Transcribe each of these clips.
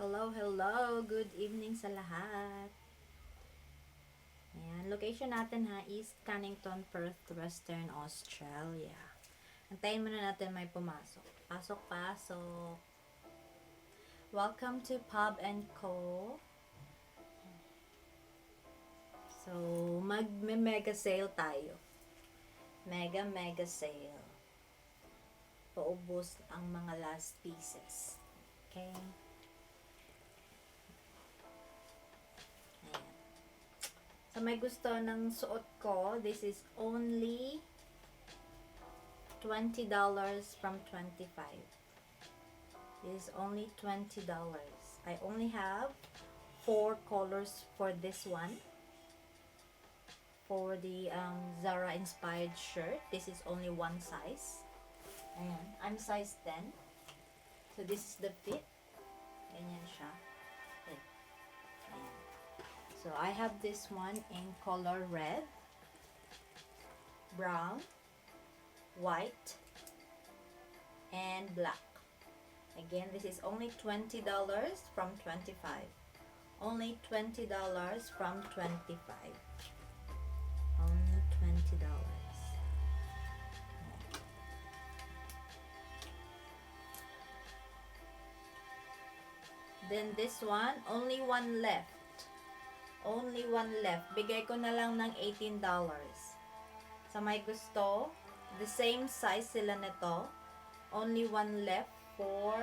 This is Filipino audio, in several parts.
Hello, hello. Good evening sa lahat. Ayan, location natin ha, East Cannington, Perth, Western Australia. Antayin muna natin may pumasok. Pasok, pasok. Welcome to Pub and Co. So, mega sale tayo. Mega sale. Paubos ang mga last pieces. Okay? Sa may gusto ng suot ko, this is only $20 from 25. This is only $20. I only have 4 colors for this one. For the Zara inspired shirt, this is only one size. Ayan, I'm size 10. So this is the fit. Ganyan siya. Ayan. So I have this one in color red, brown, white, and black. Again, this is only $20 from 25. Only $20 from 25. Only $20. Then this one, only one left. Only one left. Bigay ko na lang ng $18. Sa may gusto, the same size sila nito. Only one left for,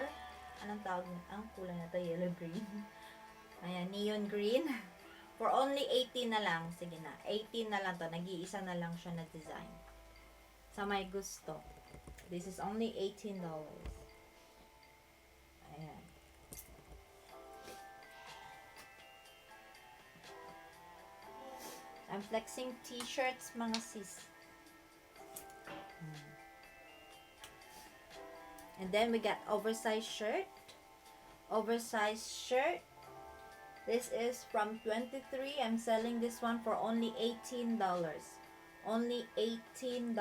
anong tawag na? Ang kulay na to, yellow green. Ayan, neon green. For only 18 na lang. Sige na, 18 na lang to. Nag-iisa na lang siya na design. Sa may gusto. This is only $18. Ayan. I'm flexing t-shirts, mga sis. And then we got oversized shirt. Oversized shirt. This is from 23. I'm selling this one for only $18. Only $18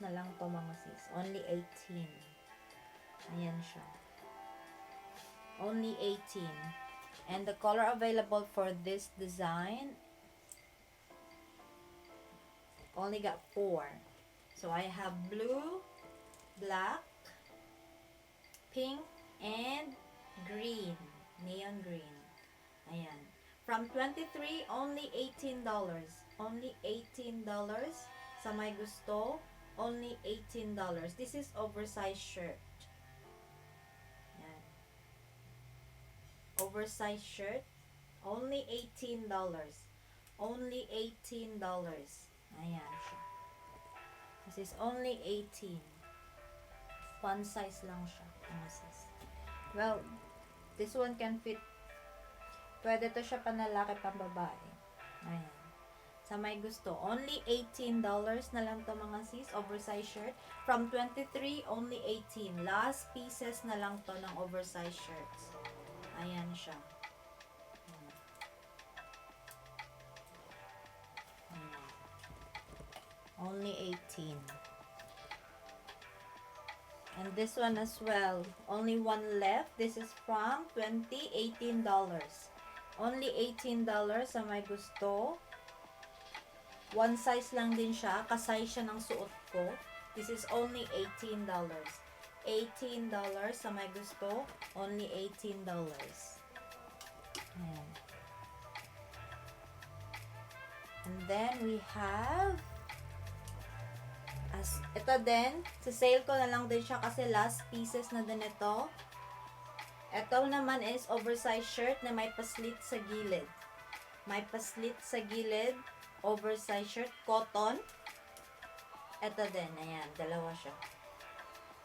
na lang to, mga sis. Only 18. Ayan siya. Only 18. And the color available for this design, only got 4. So I have blue, black, pink, and green. Neon green. Ayan. From 23, only $18. Only $18. Sa may gusto, only $18. This is oversized shirt. Ayan. Oversized shirt, only $18. Only $18. Ayan siya. This is only 18. One size lang siya. Well, this one can fit. Pwede to siya panlalaki, pambabae. Ayan. Sa may gusto, only $18 na lang to, mga sis. Oversized shirt. From 23, only 18. Last pieces na lang to ng oversized shirts. Ayan siya. Only 18. And this one as well, only one left. This is from 20, $18. Only $18 sa may gusto. One size lang din siya, kasize siya ng suot ko. This is only $18. $18 sa may gusto, only $18. Ayan. And then we have ito din, sa sale ko na lang din siya kasi last pieces na din ito. Ito naman is oversized shirt na may paslit sa gilid. May paslit sa gilid, oversized shirt, cotton. Ito din, ayan, dalawa siya.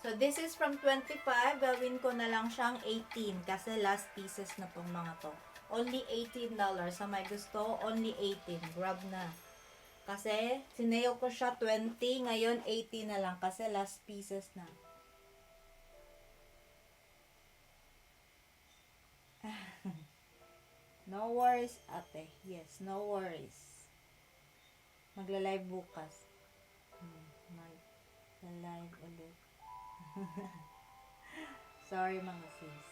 So this is from 25, gawin ko na lang siyang 18 kasi last pieces na tong mga to. Only $18. Sa may gusto, only 18. Grab na. Kasi, sinayo ko siya 20, ngayon 80 na lang kasi last pieces na. No worries, ate. Yes, no worries. Magla-live bukas. Magla-live ulit. Sorry, mga sis.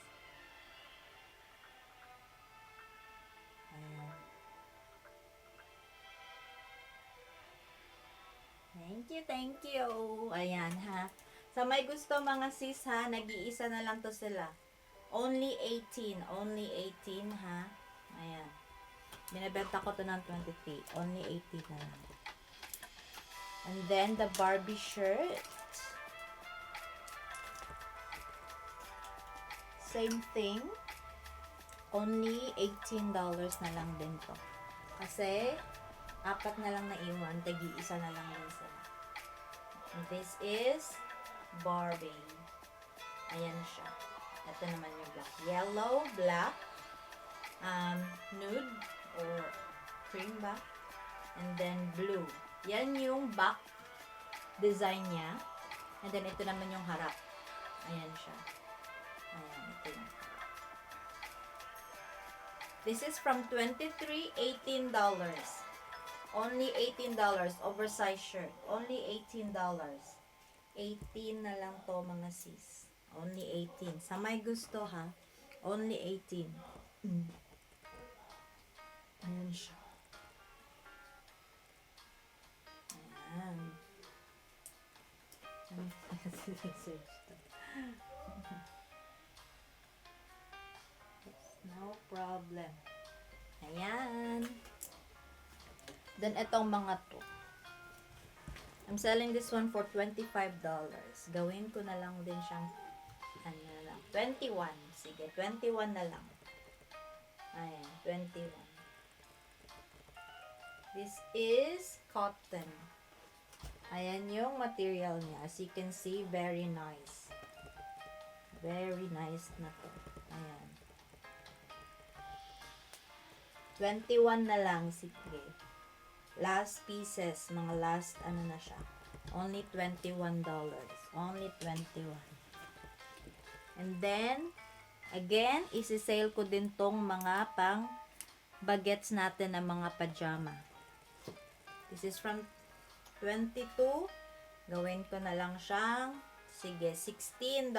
Thank you. Ayan, ha. Sa may gusto mga sis, ha, nag-iisa na lang to sila. Only 18. Only 18, ha. Ayan. Binibenta ko to ng 23. Only 18 na lang. And then, the Barbie shirt. Same thing. Only $18 na lang din to. Kasi, apat na lang na iwan. Tagi-isa na lang din sila. And this is Barbie. Ayan siya. Ito naman yung black. Yellow, black, nude, or cream back, and then blue. Yan yung back design niya. And then, ito naman yung harap. Ayan siya. Ayan, ito yun. This is from 23, $18. Only $18. Oversized shirt. Only $18. 18 na lang to mga sis. Only 18. Sa may gusto ha. Only 18. Ayan siya. Ayan. No problem. Ayan. Then, itong mga to. I'm selling this one for $25. Gawin ko na lang din siyang, ano na lang, 21. Sige, 21 na lang. Ayan, 21. This is cotton. Ayan yung material niya. As you can see, very nice. Very nice na to. Ayan. 21 na lang, sige. Last pieces, mga last, ano na siya. Only $21. Only 21. And then, again, isi-sale ko din tong mga pang bagets natin na mga pajama. This is from 22. Gawin ko na lang siyang, sige, $16.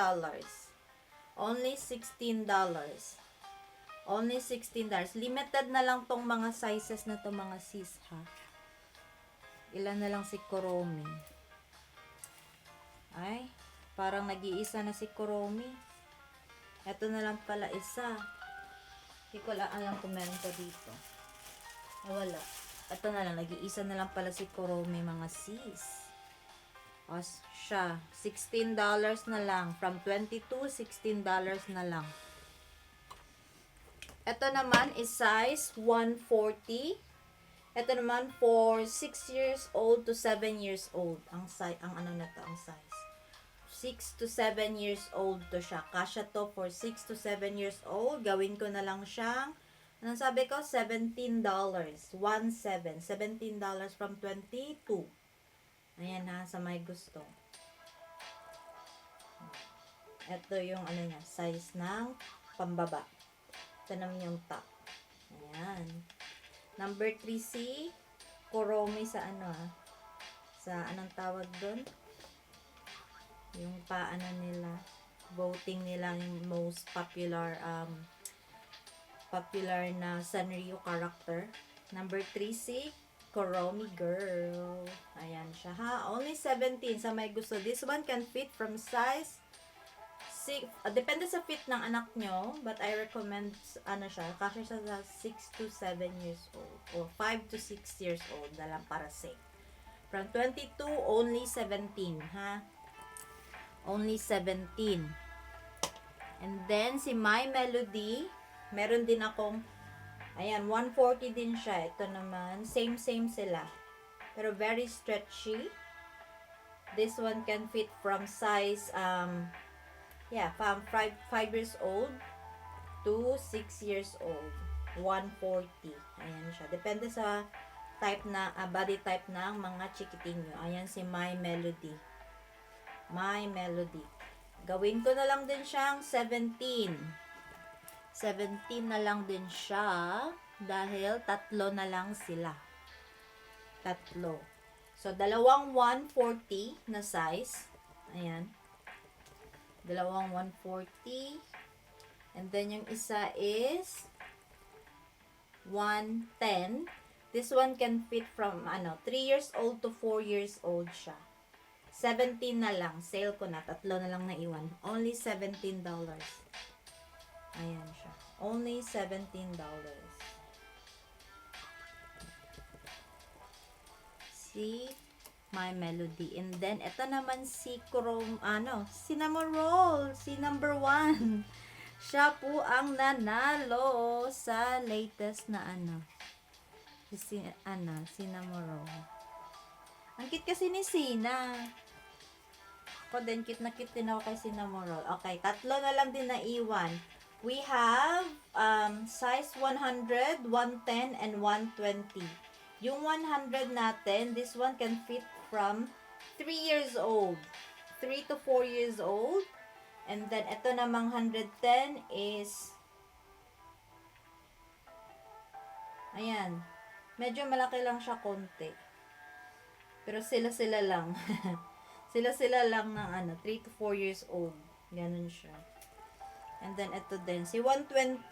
Only $16. Only $16. Limited na lang tong mga sizes na to mga sis, ha. Ilan na lang si Kuromi. Ay, parang nag-iisa na si Kuromi. Ito na lang pala isa. Hindi ko lang alam kung meron pa dito. Ah, wala. Ito na lang, nag-iisa na lang pala si Kuromi mga sis. O siya, $16 na lang. From 22, $16 na lang. Ito naman is size 140. Ito naman for 6 years old to 7 years old. Ang ano na to, ang size. 6 to 7 years old to siya. Kasya to for 6 to 7 years old. Gawin ko na lang siyang, anong sabi ko? $17. 17. $17 from 22. Ayan ha, sa may gusto. Ito yung ano niya, size ng pambaba. Ito naman yung top. Ayan. Number 3C, Kuromi sa ano ha. Sa anong tawag doon? Yung paano nila. Voting nila yung most popular popular na Sanrio character. Number 3C, Kuromi girl. Ayan siya ha. Only 17 sa may gusto. This one can fit from size depende sa fit ng anak nyo, but I recommend, ano siya, kasi siya sa 6 to 7 years old, or 5 to 6 years old na lang para safe. From 22, only 17, ha? Only 17. And then, si My Melody, meron din akong, ayan, 140 din siya. Ito naman, same sila. Pero very stretchy. This one can fit from size, from 5 years old to 6 years old. 140. Ayan siya. Depende sa type na, body type ng mga chikiting nyo. Ayan si My Melody. My Melody. Gawin ko na lang din siyang 17. 17 na lang din siya. Dahil tatlo na lang sila. Tatlo. So, dalawang 140 na size. Ayan. Dalawang 140. And then, yung isa is 110. This one can fit from 3 years old to 4 years old siya. 17 na lang. Sale ko na. Tatlo na lang naiwan. Only $17. Ayan siya. Only $17. See My Melody. And then, ito naman si Cinnamon Roll. Si number 1. Siya po ang nanalo sa latest na Cinnamon Roll. Ang cute kasi ni Sina. Ako din, cute na cute din ako kay Cinnamon Roll. Okay, tatlo na lang din naiwan. We have size 100, 110, and 120. Yung 100 natin, this one can fit from 3 years old. 3 to 4 years old. And then, ito namang 110 is, ayan, medyo malaki lang siya konti. Pero sila-sila lang. Sila-sila lang ng 3 to 4 years old. Ganun siya. And then, ito din. Si 120,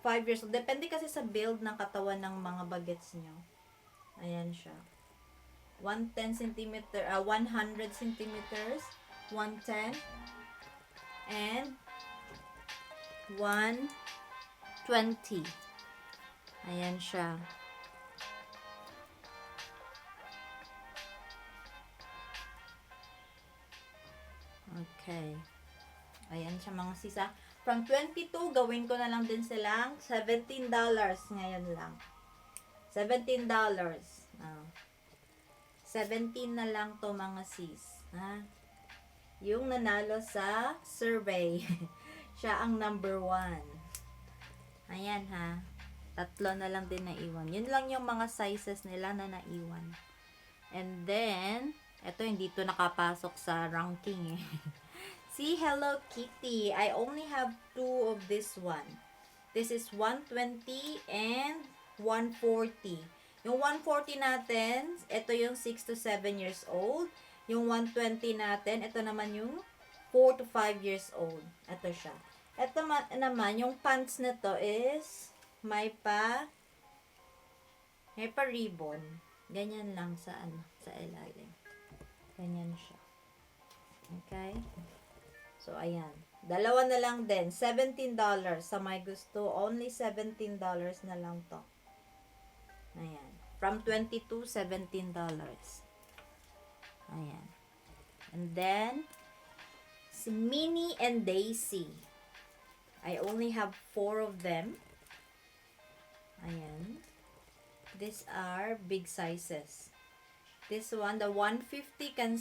5 years old. Depende kasi sa build ng katawan ng mga bagets nyo. Ayan siya. 110 cm, 100 centimeters, 110, and 120. Ayan siya. Okay. Ayan siya mga sisa. From 22, gawin ko na lang din silang $17 ngayon lang. $17. 17 na lang to mga sis. Ha? Yung nanalo sa survey. Siya ang number 1. Ayan ha. Tatlo na lang din naiwan. Yun lang yung mga sizes nila na naiwan. And then, eto hindi to nakapasok sa ranking eh. See, Hello Kitty. I only have 2 of this one. This is 120 and 140. Yung 140 natin, ito yung 6 to 7 years old. Yung 120 natin, ito naman yung 4 to 5 years old. Ito siya. Ito naman, yung pants na to is may pa ribbon. Ganyan lang sa ilalim. Ganyan siya. Okay? So, ayan. Dalawa na lang din. $17 sa may gusto. Only $17 na lang to. Ayan. From 22, $17. Ayan. And then, si Minnie and Daisy. I only have 4 of them. Ayan. These are big sizes. This one, the 150 can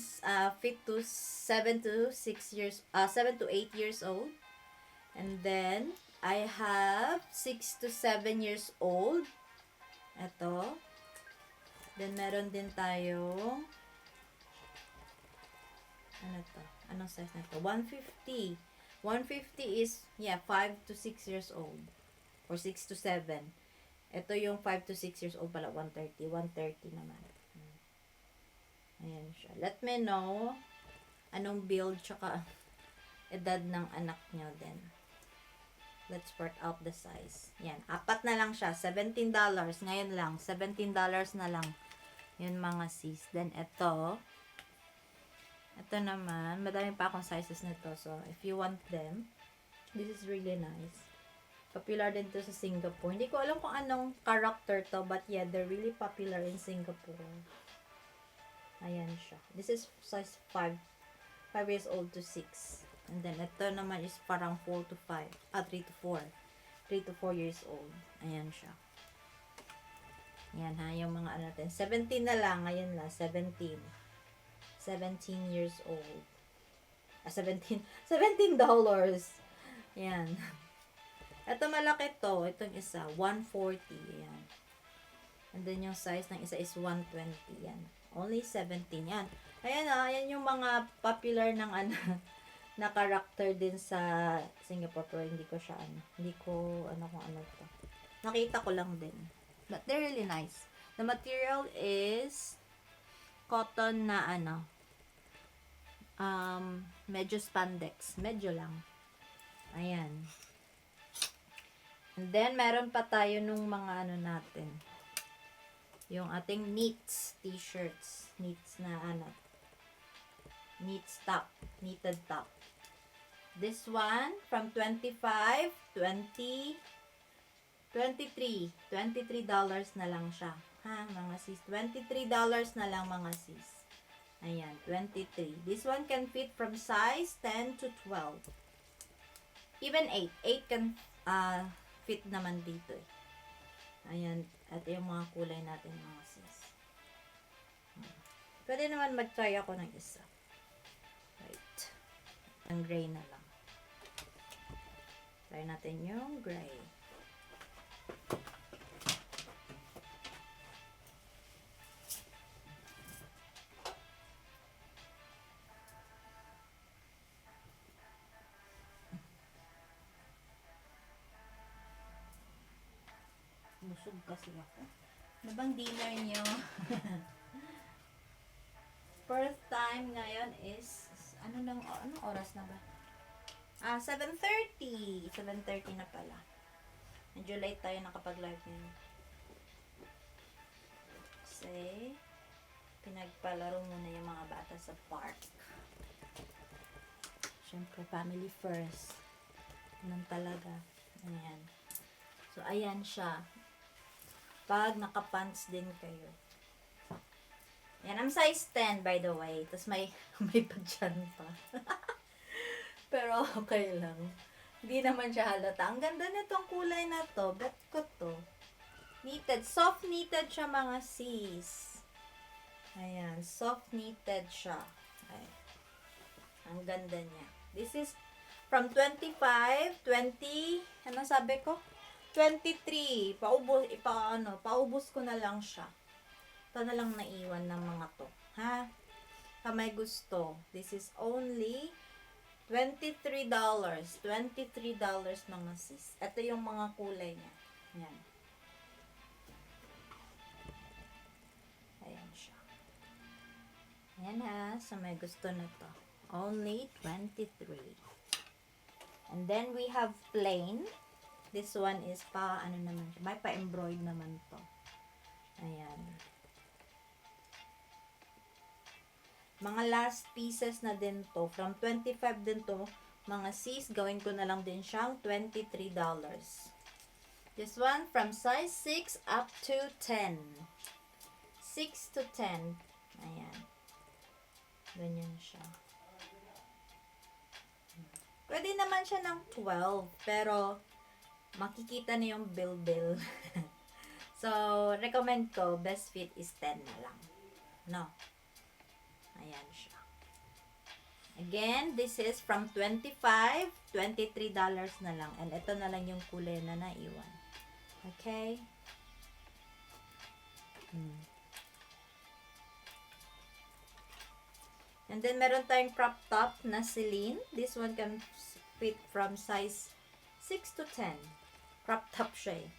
fit to 7 to 8 years old. And then, I have 6 to 7 years old. Ito. Then, meron din tayo, anong size na ito? 150. 150 is, 5 to 6 years old. Or 6 to 7. Ito yung 5 to 6 years old pala, 130. 130 naman. Ayan siya. Let me know anong build tsaka edad ng anak nyo din. Let's work out the size. Yan. 4 na lang siya. $17. Ngayon lang. $17 na lang. Yun mga sis. Then ito. Ito naman. Madami pa akong sizes nito. So, if you want them, this is really nice. Popular din to sa Singapore. Hindi ko alam kung anong character to. But yeah, they're really popular in Singapore. Ayan siya. This is size 5. 5 years old to 6. And then, ito naman is parang 4 to 5. 3 to 4. 3 to 4 years old. Ayan siya. Ayan ha, yung mga natin. 17 na lang. Ayan lang, 17. 17 years old. $17. Ayan. Ito malaki to. Itong isa, 140. Ayan. And then, yung size ng isa is 120. Ayan. Only 17. Yan. Ayan ayan yung mga popular ng na character din sa Singapore. Pero hindi ko siya hindi ko kung ano to. Nakita ko lang din. But they're really nice. The material is cotton na medyo spandex. Medyo lang. Ayan. And then, meron pa tayo nung mga ano natin. Yung ating knits t-shirts. Knits na ano. Knits top. Knitted top. This one, from 25, 20, 23. $23 na lang siya. Ha, mga sis. $23 na lang mga sis. Ayan, 23. This one can fit from size 10 to 12. Even 8. 8 can fit naman dito eh. Ayan, at yung mga kulay natin mga sis. Pwede naman mag-try ako ng isa. Right. Ang gray na lang. Try natin yung gray. Busog kasi ako. Ano bang dinner nyo? First time ngayon is, anong oras na ba? 7:30. 7:30 na pala. Medyo late tayo nakapag-live ngayon. Kasi, pinagpalaro muna yung mga bata sa park. Siyempre, family first. Ganun talaga. Ayan. So, ayan siya. Pag nakapants din kayo. Yan, I'm size 10 by the way. Tapos may pa dyan pa. Pero okay lang. Hindi naman siya halata. Ang ganda nitong kulay na to. Bet ko to. Knitted. Soft knitted siya mga sis. Ayan. Soft knitted siya. Ay. Ang ganda niya. This is from 25, 20, ano sabi ko? 23. Paubos ko na lang siya. Ito na lang naiwan ng mga to. Ha? Sa may gusto. This is only $23. $23 mga sis. Ito yung mga kulay niya. Yan. Ayan siya. Ayan ha. Sa may gusto na to. Only 23. And then we have plain. This one is ano naman siya. May pa-embroid naman to. Ayan. Mga last pieces na din to. From 25 din to. Mga sis, gawin ko na lang din siyang $23. This one from size 6 up to 10. 6 to 10. Ayan. Ganyan siya. Pwede naman siya ng 12. Pero, makikita na yung bill. So, recommend ko, best fit is 10 na lang. No? Ayan siya. Again, this is from 25, $23 na lang. And ito na lang yung kulay na naiwan. Okay? And then, meron tayong crop top na Celine. This one can fit from size 6 to 10. Crop top siya eh.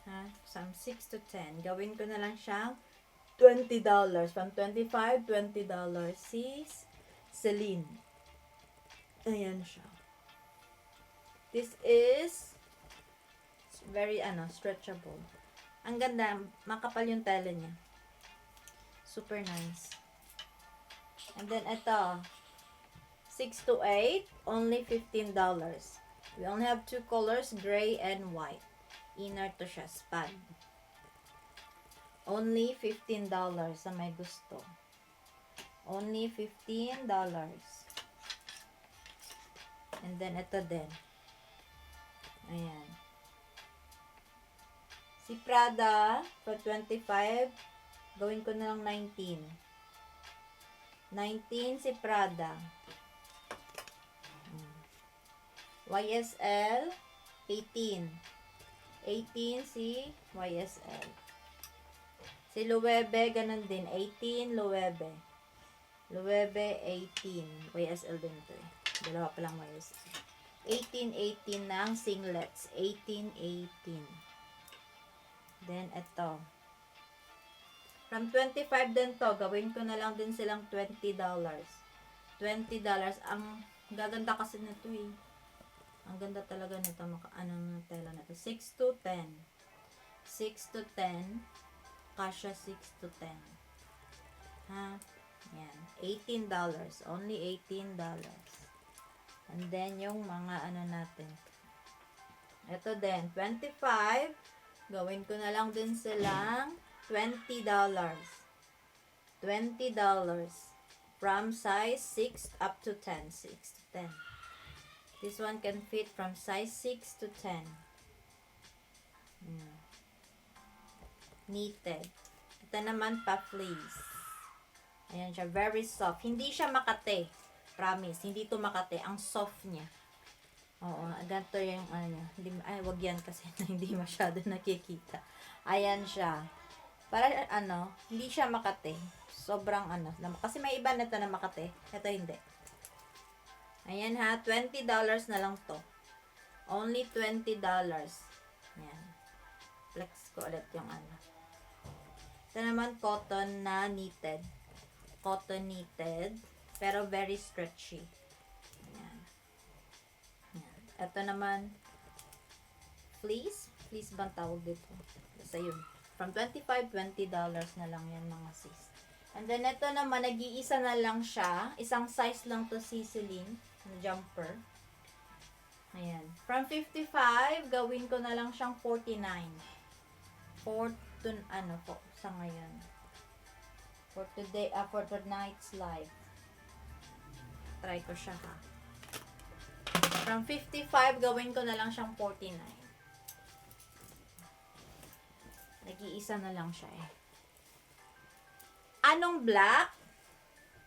Ha? From 6 to 10. Gawin ko na lang siyang $20. From 25, $20. Sis Celine. Ayan siya. This is very, stretchable. Ang ganda. Makapal yung tela niya. Super nice. And then, ito. 6 to 8. Only $15. We only have two colors, gray and white. Inner to siya, spag. Only $15 sa may gusto. Only $15. And then, ito din. Ayan. Si Prada, for 25, gawin ko na lang 19. 19 si Prada. YSL, 18. 18 si YSL. Si Loewe, ganun din. 18, Loewe. Loewe, 18. YSL din to eh. Dalawa pa lang YSL. 18, 18 ng singlets. 18, 18. Then, ito. From 25 din to, gawin ko na lang din silang $20. $20. Ang gaganda kasi nito eh. Ang ganda talaga nito. Anong tela na to. 6 to 10. 6 to 10. Kasha 6 to 10. Ha? Yan. $18. Only $18. And then, yung mga ano natin. Ito din. 25. Gawin ko na lang din silang $20. $20. From size 6 up to 10. 6 to 10. This one can fit from size 6 to 10. Knitted. Ito naman pa fleece. Ayan siya. Very soft. Hindi siya makate. Promise. Hindi to makate. Ang soft niya. Oo. Ganito yung ano niya. Ay, wag yan kasi hindi masyado nakikita. Ayan siya. Para ano, hindi siya makate. Sobrang ano. Kasi may iba na ito na makate. Ito hindi. Ayan ha. $20 na lang to. Only $20. Ayan. Flex ko ulit yung ano. Ito naman cotton na knitted. Cotton knitted. Pero very stretchy. Ayan. Ayan. Ito naman fleece. Fleece bang tawag dito? Basta yun. From $25, $20 na lang yan mga sis. And then ito naman, nag-iisa na lang siya. Isang size lang to Celine. Jumper. Ayan. From 55, gawin ko na lang siyang 49. Ano po, sa ngayon. For today, for tonight's live. Try ko siya ha. From 55, gawin ko na lang siyang 49. Nag-iisa na lang siya eh. Anong black?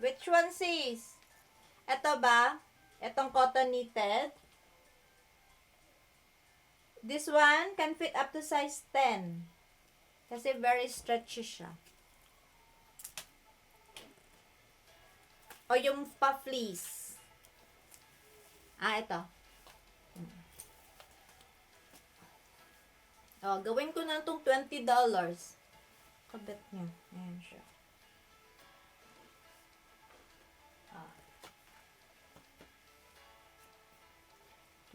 Which one sis? Ito ba? Itong cotton knitted. This one can fit up to size 10. Kasi very stretchy siya. O yung pa-fleece. Ito. O, gawin ko na itong $20. Kabit niya. Ayan siya.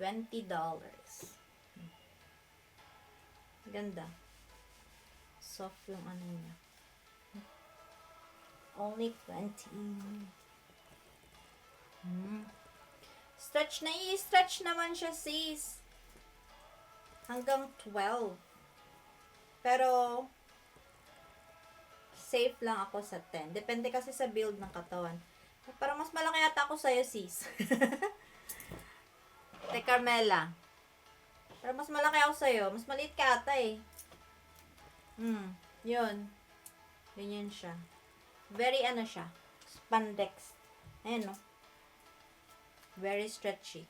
$20. Ganda. Soft yung ano niya. Only 20. Stretch na i-stretch naman siya sis. Hanggang 12. Pero safe lang ako sa 10. Depende kasi sa build ng katawan. Parang mas malaki yata ako sa'yo sis. Te Carmela. Pero mas malaki ako sa'yo. Mas maliit ka ata eh. Yun. Ganyan siya. Very ano siya. Spandex. Ayan no. Very stretchy.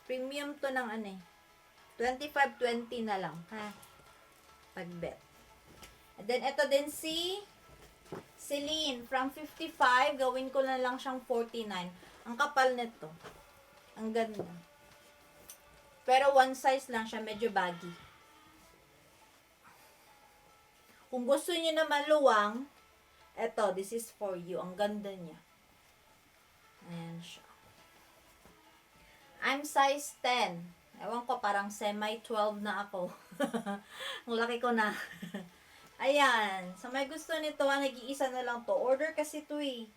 Premium to ng ano eh. 25-20 na lang. Ha? Pagbet. And then, ito din si Celine. From 55, gawin ko na lang siyang 49. Ang kapal nito. Ang ganda. Pero one size lang siya, medyo baggy. Kung gusto niyo na maluwang, eto, this is for you. Ang ganda niya. Ayan siya. I'm size 10. Ewan ko, parang semi-12 na ako. Ang laki ko na. Ayan. Sa may gusto nito, nag-iisa na lang to. Order kasi to eh.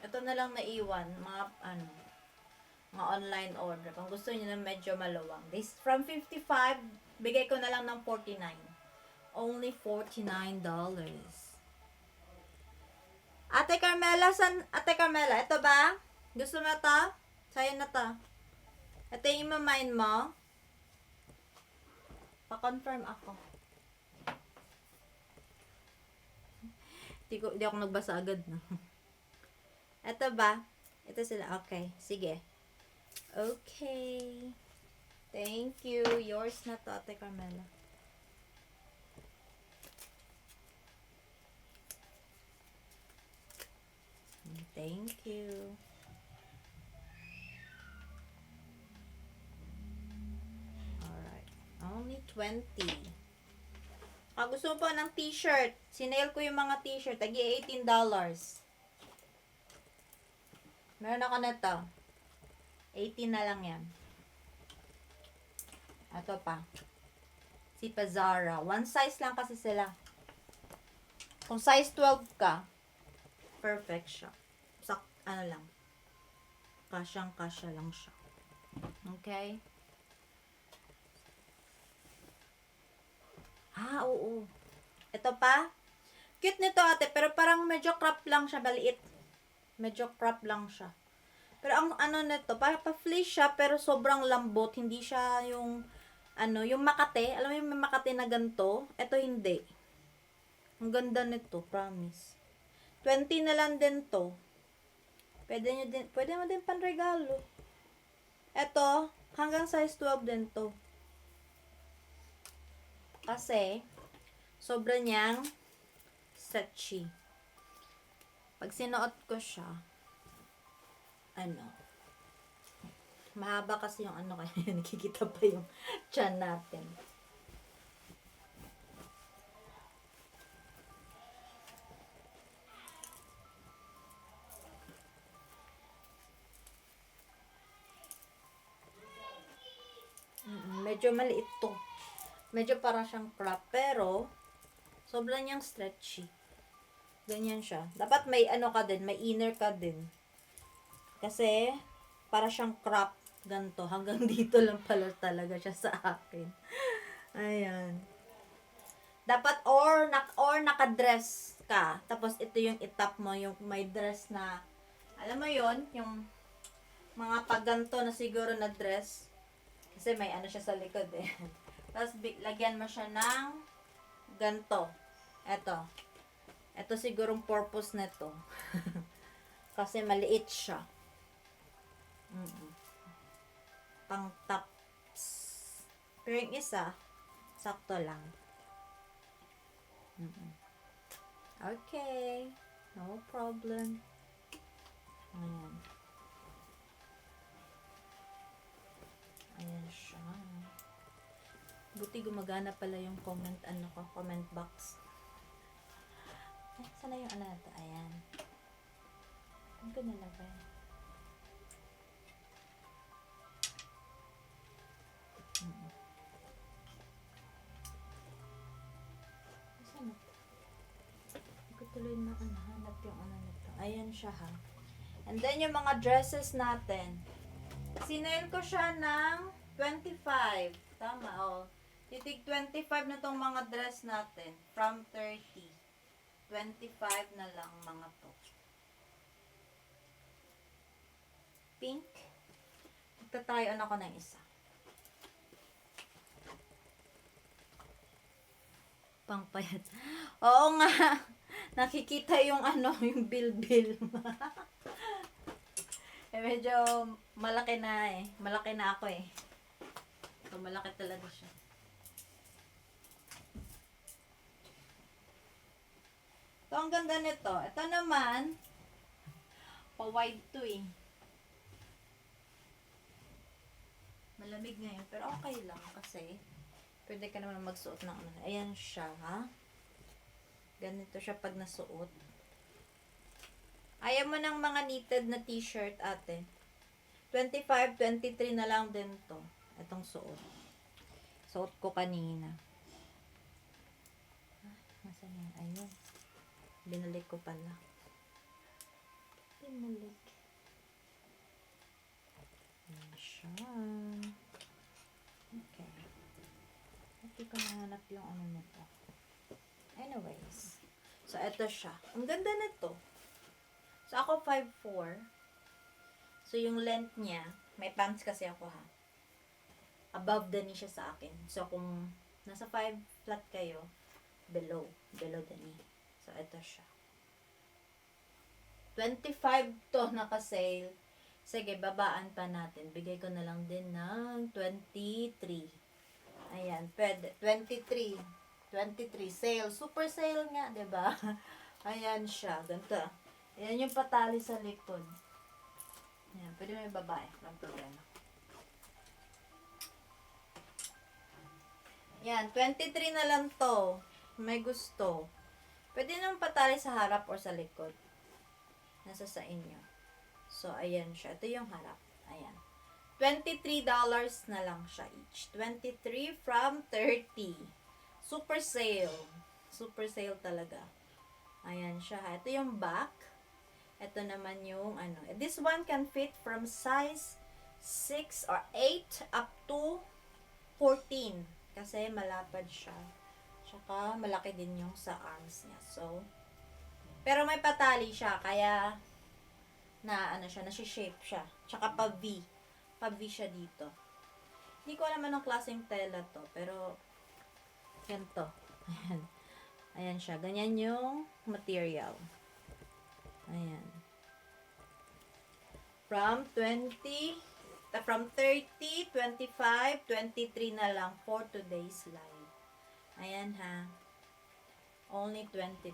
Ito na lang naiwan. Mga, mga online order. Kung gusto niyo na medyo maluwang. This, from 55, bigay ko na lang ng 49. Only $49. Ate Carmela, Ate Carmela, ito ba? Gusto mo ito? Sa'yo na to. Ito yung imamind mo. Pa-confirm ako. Di ako nagbasa agad na. Ito ba? Ito sila. Okay. Sige. Okay. Thank you. Yours na to, Ate Carmela. Thank you. Only 20. Gusto mo po ng t-shirt. Sinail ko yung mga t-shirt. Tagi $18. Meron ako nito. 18 na lang yan. Ito pa. Si Pazara. One size lang kasi sila. Kung size 12 ka, perfect siya. Ano lang. Kasyang-kasya lang siya. Okay? Oo. Ito pa. Cute nito ate, pero parang medyo crop lang siya, maliit. Medyo crop lang siya. Pero ang ano nito, parang pa-fleece siya, pero sobrang lambot. Hindi siya yung, yung Makate. Alam mo yung Makate na ganito? Ito hindi. Ang ganda nito, promise. 20 na lang din to. Pwede mo din panregalo. Ito, hanggang size 12 din to. Kasi, sobra niyang stretchy. Pag sinuot ko siya, mahaba kasi yung kaya nakikita pa yung tiyan natin. Medyo maliit to. Medyo parang siyang crop, pero sobrang niyang stretchy. Ganyan siya. Dapat may ka din, may inner ka din. Kasi, para siyang crop, ganito. Hanggang dito lang pala talaga siya sa akin. Ayan. Dapat or nakadress ka. Tapos, ito yung itap mo, yung may dress na, alam mo yon yung mga pagganto na siguro na dress. Kasi may siya sa likod eh. Tapos, lagyan mo siya ng ganto. Ito sigurong purpose nito. Kasi maliit siya. Pang tops. Pero yung isa, sakto lang. Okay. No problem. Ayan. Ayan siya. Buti gumagana pala yung comment box. Ay, sana yung na to? Ayan. Ang ganda na ba? Sana to? Hindi ko tuloy hanap yung nito. Ayan siya ha. And then yung mga dresses natin. Sinail ko siya ng 25. Tama, Titig 25 na tong mga dress natin. From 30. 25 na lang mga to. Pink. Magta-try on ako ng isa. Pangpayat. Oo nga. Nakikita yung yung bilbil. Medyo malaki na eh. Malaki na ako eh. So, malaki talaga siya. Ito, ang ganda nito. Ito naman, pa-wide to eh. Malamig ngayon, pero okay lang kasi pwede ka naman magsuot ng Ayan siya, ha? Ganito siya pag nasuot. Ayaw mo ng mga knitted na t-shirt, ate. 25, 23 na lang din to. Itong suot. Suot ko kanina. Nasaan yan? Ayun. Binalik ko pala. Binalik. Ayan siya. Okay. Hindi ko nahanap yung nito. Anyways. So, ito siya. Ang ganda nito. So, ako 5'4". So, yung length niya, may pants kasi ako ha. Above the knee siya sa akin. So, kung nasa 5 flat kayo, below the knee. So, ito siya. 25 to naka-sale. Sige, babaan pa natin. Bigay ko na lang din ng 23. Ayan, pwede. 23 sale. Super sale nga, 'di ba? Ayan siya, ganito. Ayan yung patali sa likod. Ayan, pwede may babae. Walang problema. Ayan, 23 na lang to. May gusto. Pwede naman patali sa harap or sa likod. Nasa sa inyo. So, ayan siya. Ito yung harap. Ayan. $23 na lang siya each. 23 from 30. Super sale. Super sale talaga. Ayan siya. Ito yung back. Ito naman yung ano. This one can fit from size 6 or 8 up to 14. Kasi malapad siya. Tsaka malaki din yung sa arms niya. So, pero may patali siya. Kaya, na ano siya, nasi-shape siya. Tsaka pa-V. Pa-V siya dito. Hindi ko alam anong klaseng tela to. Pero, yan to. Ayan. Ayan siya. Ganyan yung material. Ayan. From 30, 25, 23 na lang for today's live. Ayan ha. Only 23.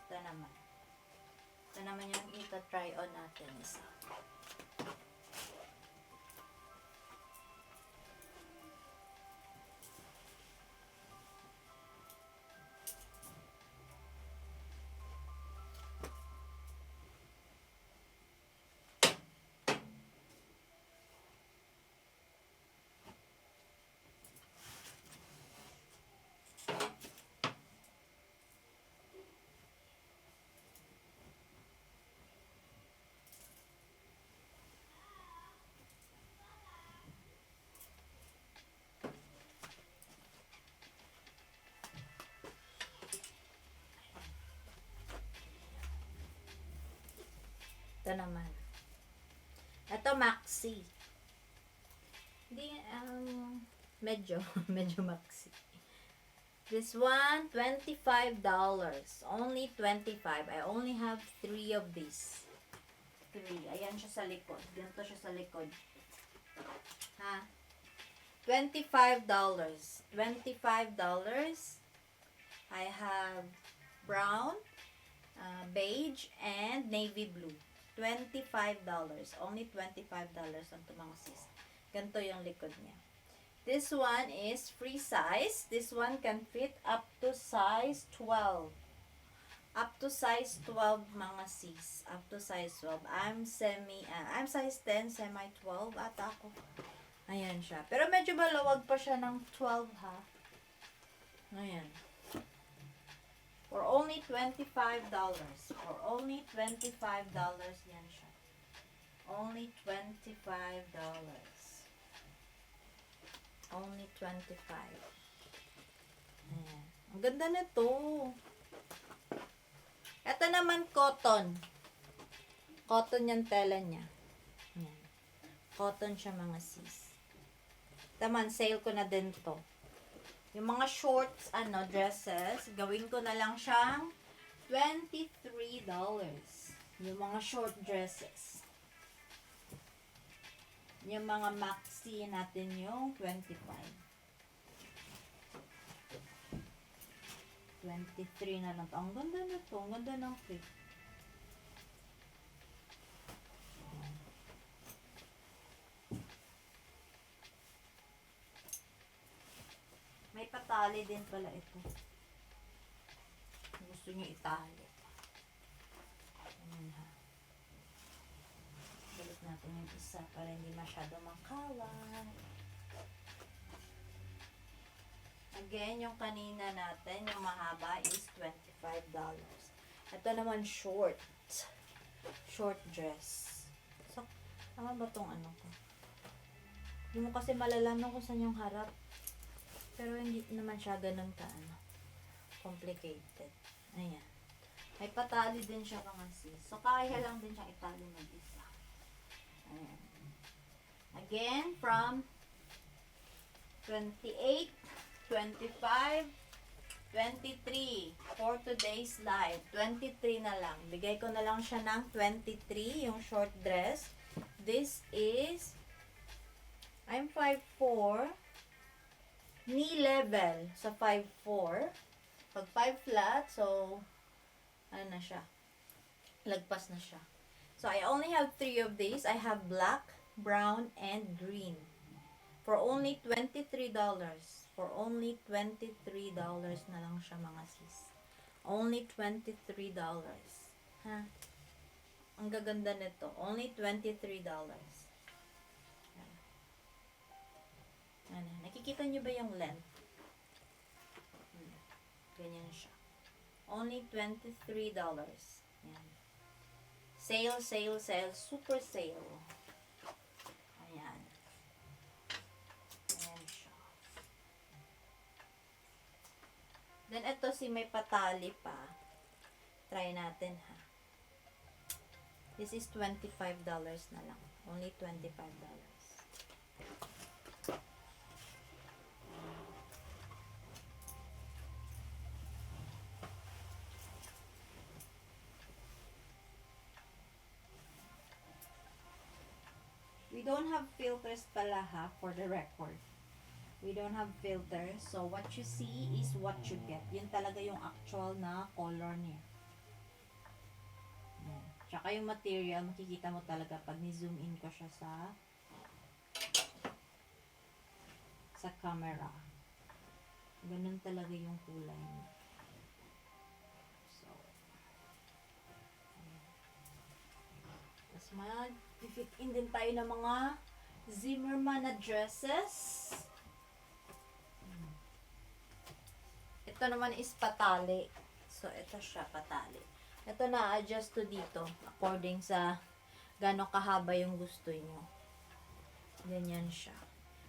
Ito naman. Ito naman yung ita-try on natin isa. Ito naman. Ito maxi. Hindi, medyo maxi. This one, $25. Only 25. I only have 3 of these. 3. Ayan siya sa likod. Ganito siya sa likod. Ha? $25. $25. I have brown, beige, and navy blue. $25. Only $25 ang mga sis. Ganito yung likod niya. This one is free size. This one can fit up to size 12. Up to size 12 mga sis. Up to size 12. I'm size 10, semi 12 ata ako. Ayan siya. Pero medyo malawag pa siya ng 12 ha. Ayan. For only $25. For only $25 yan siya. Only $25. Only 25. Ayan. Ang ganda nito. Ito naman cotton. Cotton yung tela niya. Ayan. Cotton siya mga sis. Taman, sale ko na din to. Yung mga shorts, dresses, gawin ko na lang siyang $23. Yung mga short dresses. Yung mga maxi natin yung 25. 23 na lang. Ang ganda na to. Ang ganda ng fit. May patali din pala ito. Gusto nyo itali. Ayan ha. Balik natin yung isa para hindi masyado makalat. Again, yung kanina natin, yung mahaba is $25. Ito naman short. Short dress. So, tama ba tong ano ko? Hindi mo kasi malalaman kung saan yung harap. Pero hindi naman siya ganun complicated. Ayan. May patali din siya mga sis. So, kaya lang din siya itali mag-isa. Ayan. Again, from 28, 25, 23 for today's live. 23 na lang. Bigay ko na lang siya ng 23, yung short dress. This is, I'm 5'4", knee level sa 5'4". Pag 5 flat, so, ano na siya? Lagpas na siya. So, I only have 3 of these. I have black, brown, and green. For only $23. for only $23 na lang siya mga sis. Only $23. Ha? Ang gaganda nito. Only $23. Ano, nakikita nyo ba yung length? Ganyan siya. Only $23. Yan. Sale, sale, sale. Super sale. Ayan. Ayan siya. Then, ito si may patali pa. Try natin, ha. This is $25 na lang. Only $25. We don't have filters pala, ha, for the record. We don't have filters. So, what you see is what you get. Yun talaga yung actual na color niya. Yan. Tsaka yung material, makikita mo talaga pag ni-zoom in ko siya sa camera. Ganun talaga yung kulay niya. So, ayan. Tapos mag-fit in din tayo ng mga Zimmermann na dresses. Ito naman is patali. So, ito siya, patali. Ito na-adjust to dito according sa gano'ng kahaba yung gusto nyo. Ganyan siya.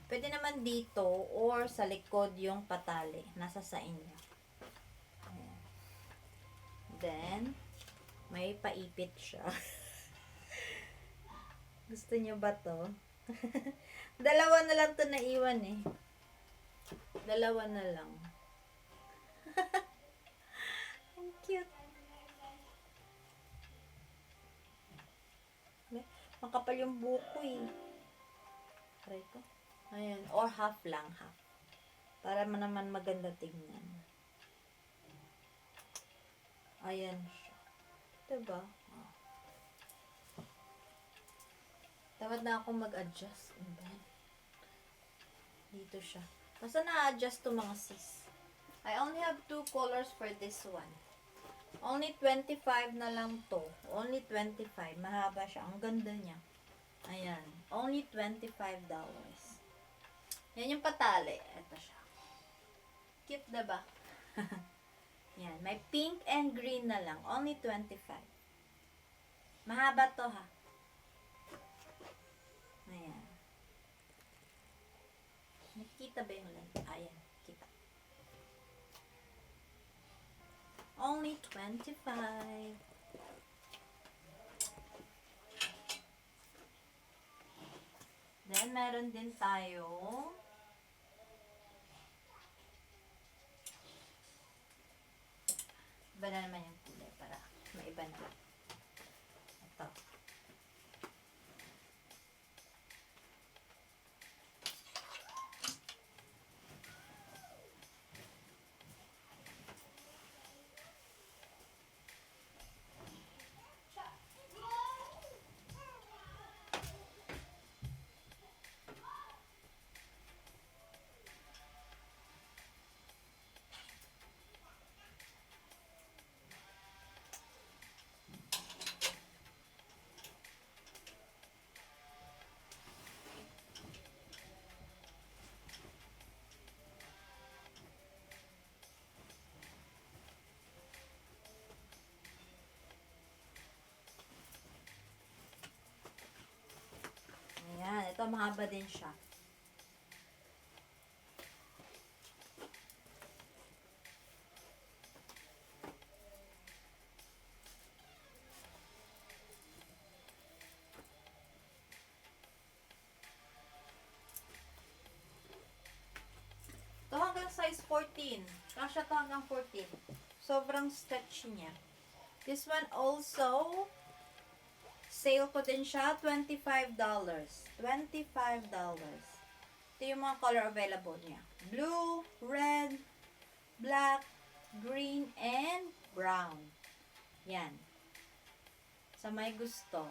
Pwede naman dito or sa likod yung patali. Nasa sa inyo. Ayan. Then, may paipit siya. Gusto nyo ba to? Dalawa na lang to naiwan eh. Dalawa na lang. Ang cute. Makapal yung buko eh. Try ko. Ayan. Or half lang, half. Para naman maganda tingnan. Ayan siya. Diba? Oh. Dapat na ako mag-adjust. Dito siya. Basta na-adjust to mga sis. I only have 2 colors for this one. Only 25 na lang to. Only 25. Mahaba siya. Ang ganda niya. Ayan. Only $25. Yan yung patali. Ito siya. Cute, diba? Yan. May pink and green na lang. Only 25. Mahaba to, ha. Ayan. Nakikita ba yung length? Ayan. Kita. Only 25. Then, meron din tayo iba na naman yung kulay para maiba na. Ito. Ayan, ito mahaba din siya. Ito hanggang size 14. Kasya to hanggang 14. Sobrang stretchy niya. This one also, sale ko din siya, $25. $25. Ito yung mga color available niya. Blue, red, black, green, and brown. Yan. Sa may gusto.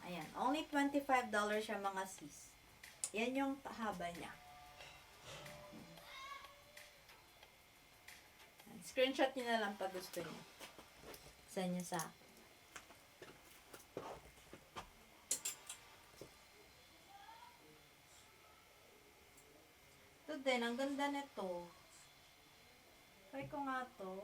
Ayan. Only $25 siya mga sis. Yan yung haba niya. Screenshot niyo na lang pag gusto niyo. Send niyo sa akin. Ito din, ang ganda nito. Try ko nga to.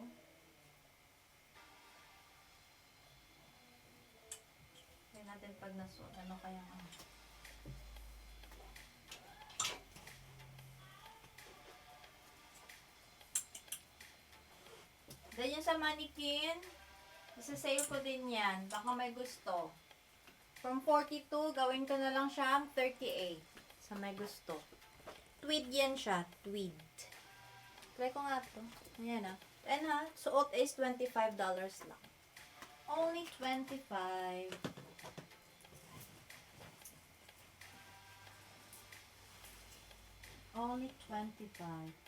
Try natin pag nasuot. Ano kaya nga? Then yung sa mannequin, isa-sale ko din yan. Baka may gusto. From 42, gawin ko na lang siyang 38. Sa may gusto. Tweed yan siya. Tweed. Try ko nga to. Ayan ah. And ha, suot is $25 lang. Only 25. Only 25.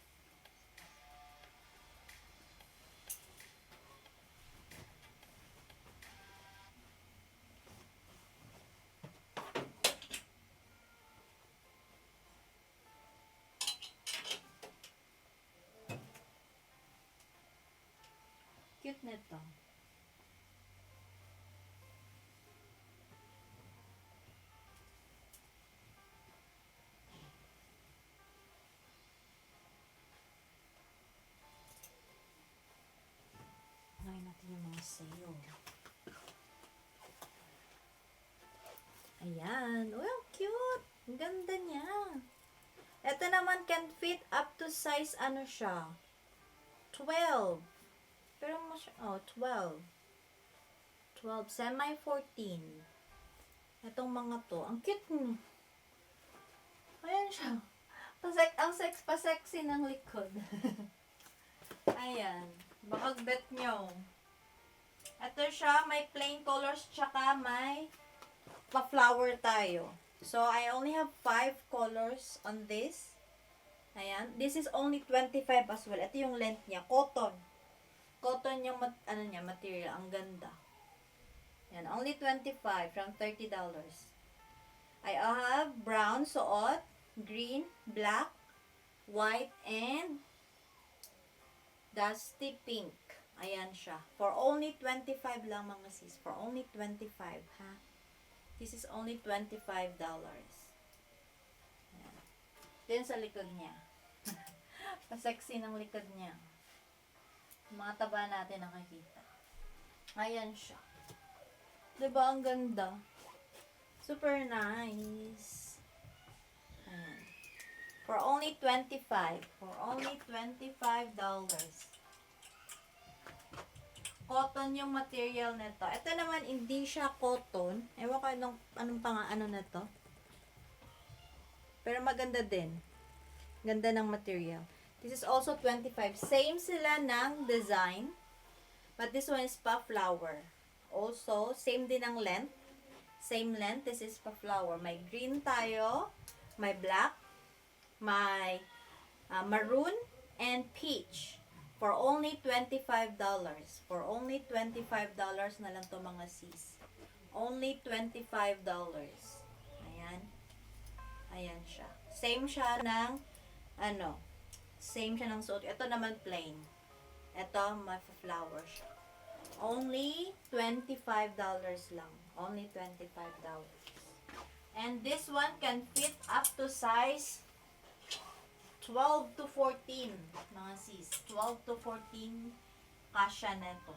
Cute nito. Ngayon natin yung mga sale. Ayan. Oh, ang cute. Ang ganda niya. Ito naman can fit up to size ano siya. 12. Pero mo siya, oh, 12. 12, semi 14. Itong mga to, ang cute mo. Ayan siya. Pa-sexy ng likod. Ayan. Baka bet nyo. Ito siya, may plain colors, tsaka may pa-flower tayo. So, I only have 5 colors on this. Ayan. This is only 25 as well. Ito yung length niya. Cotton. Cotton yung material. Ang ganda. Yan. Only 25 from $30. I have brown suot, green, black, white, and dusty pink. Ayan siya. For only 25 lang mga sis. For only 25, ha? This is only $25. Ayan. Then sa likod niya. Pa-sexy ng likod niya. Mga taba natin nakikita. Ayan siya. Diba ang ganda? Super nice. Ayan. For only 25. For only $25. Cotton yung material nito. Ito naman hindi siya cotton. Ewan ko anong ano na to. Pero maganda din. Ganda ng material. This is also 25. Same sila ng design. But this one is pa flower. Also, same din ang length. Same length. This is pa flower. May green tayo. May black. May maroon. And peach. For only $25. For only $25 na lang to mga sis. Only $25. Ayan. Ayan siya. Same siya ng same siya ng suot. Ito naman plain. Ito, may flower siya. Only $25 lang. Only $25. And this one can fit up to size 12 to 14. Mga sis. 12 to 14 kasya neto.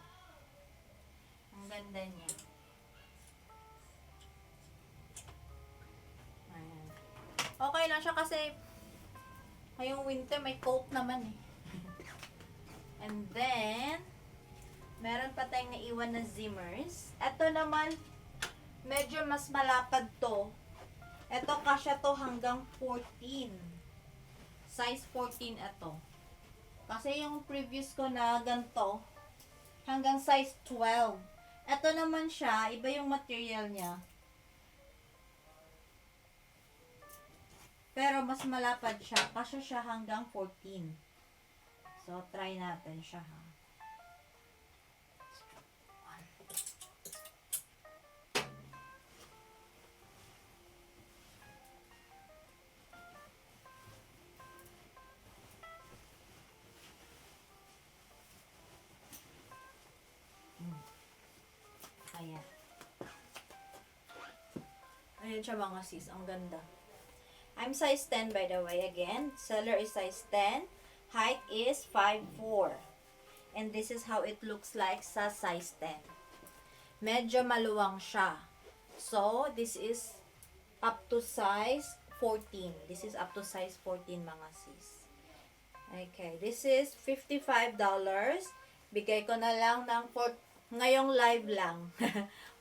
Ang ganda niya. Ayan. Okay lang siya kasi ngayong winter, may coat naman eh. And then, meron pa tayong naiwan na zimmers. Ito naman, medyo mas malapad to. Ito, kasya to hanggang 14. Size 14 ito. Kasi yung previous ko na ganito, hanggang size 12. Ito naman siya, iba yung material niya. Pero mas malapad siya. Kasya siya hanggang 14. So, try natin siya ha. Ayan siya mga sis. Ang ganda. I'm size 10 by the way. Again, seller is size 10. Height is 5'4". And this is how it looks like sa size 10. Medyo maluwang siya. So, this is up to size 14. This is up to size 14 mga sis. Okay, this is $55. Bigay ko na lang ng ngayong live lang.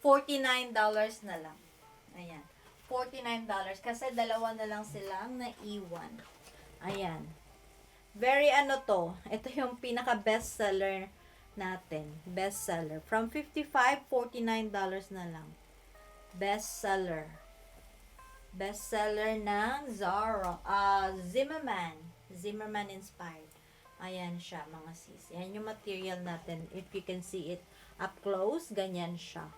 $49 na lang. Ayan. $49 kasi dalawa na lang silang naiwan. Ayan. Very ano to. Ito yung pinaka best seller natin. Best seller. From 55, $49 na lang. Best seller. Best seller ng Zara. Zimmerman. Zimmerman inspired. Ayan siya mga sis. Yan yung material natin. If you can see it up close, ganyan siya.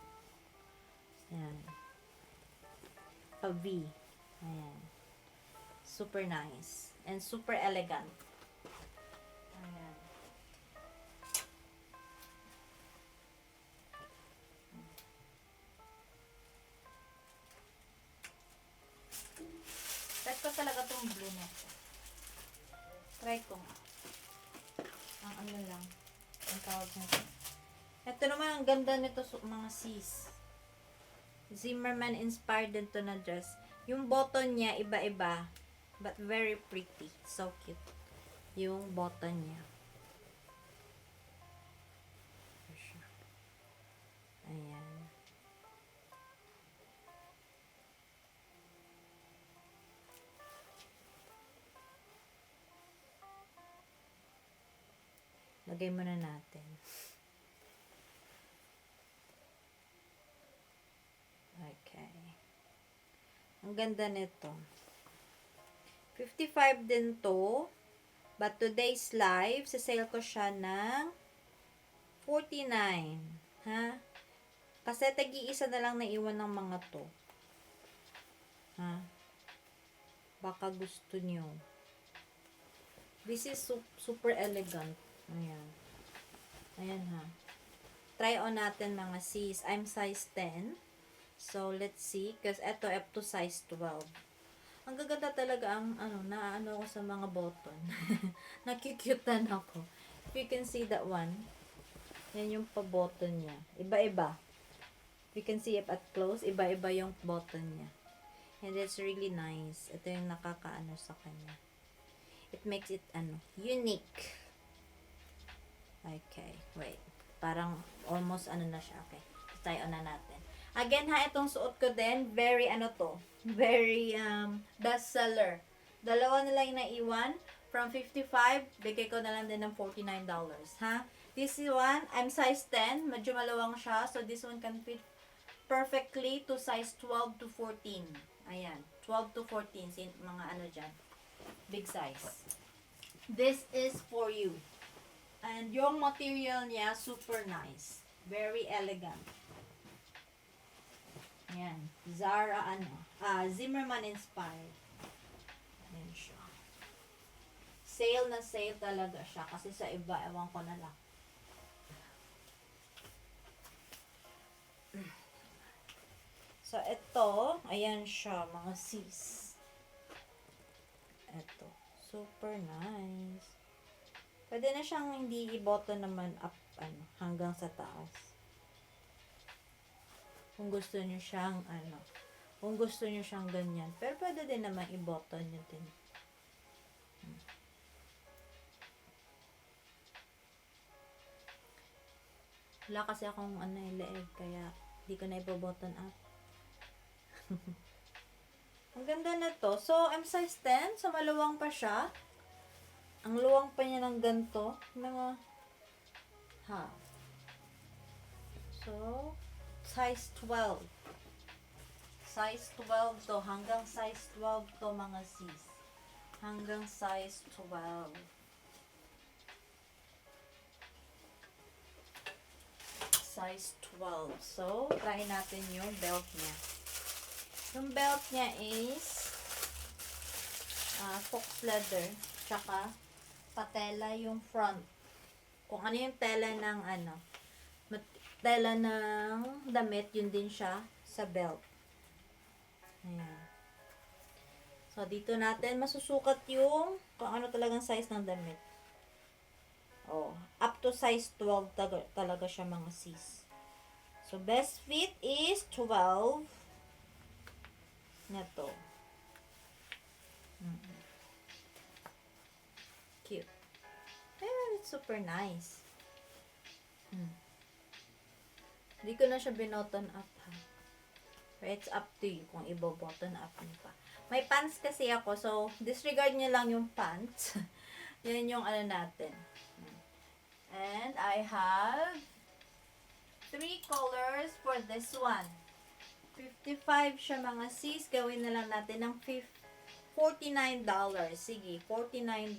Ayan. A V. Ayan. Super nice. And super elegant. Ayan. Try ko talaga tong blue na ito. Try ko nga. Ang ano lang. Ang tawag nito. Ito naman ang ganda nito mga sis. Zimmerman inspired din to na dress. Yung button niya, iba-iba. But very pretty. So cute. Yung button niya. Ayan. Lagay muna natin. Okay. Ang ganda nito. 55 din to. But today's live, sasale ko siya ng 49. Ha? Kasi tagi-isa na lang naiwan ng mga to. Ha? Baka gusto nyo. This is super elegant. Ayan. Ayan ha. Try on natin mga sis. I'm size 10. So, let's see. Kasi ito, up to size 12. Ang gaganda talaga ang, naano ako sa mga button. Nakikyutan ako. If you can see that one. Yan yung pa-button niya. Iba-iba. If you can see it at close, iba-iba yung button niya. And it's really nice. Ito yung nakakaano sa kanya. It makes it, unique. Okay. Wait. Parang almost na siya. Okay. Try on na natin. Again ha, itong suot ko din, very very best seller. Dalawa na lang naiwan. From 55, bigay ko na lang din ng $49. Ha? This one, I'm size 10. Medyo malawang siya. So, this one can fit perfectly to size 12 to 14. Ayan. 12 to 14. Mga dyan. Big size. This is for you. And yung material niya, super nice. Very elegant. Ayan. Zara, Zimmerman inspired. Ayan siya. Sale na sale talaga siya. Kasi sa iba, ewan ko na lang. So, ito, ayan siya, mga sis. Ito. Super nice. Pwede na siyang hindi i-button naman up, hanggang sa taas. Kung gusto niyo siyang, kung gusto niyo siyang ganyan. Pero pwede din naman i-button niyo din. Wala kasi akong, leeg, kaya di ko na i-button up. Ang ganda na to. So, I'm size 10. So, maluwang pa siya. Ang luwang pa niya ng ganito. Mga half. So, size 12. Size 12 to. Hanggang size 12 to mga sis. Hanggang size 12. Size 12. So, try natin yung belt niya. Yung belt niya is fox leather. Tsaka patela yung front. Kung ano yung tela ng tela ng damit, yun din siya sa belt. Ayan. So, dito natin masusukat yung kung ano talagang size ng damit. Oh, up to size 12 talaga siya mga sis. So, best fit is 12. Na to. Cute. Ayan, it's super nice. Hindi ko na siya binoton up, ha. But it's up to you kung i-button up niyo pa. May pants kasi ako, so disregard niyo lang yung pants. Yan yung ano natin. And I have 3 colors for this one. 55 siya mga sis. Gawin na lang natin ng $49. Sige, $49.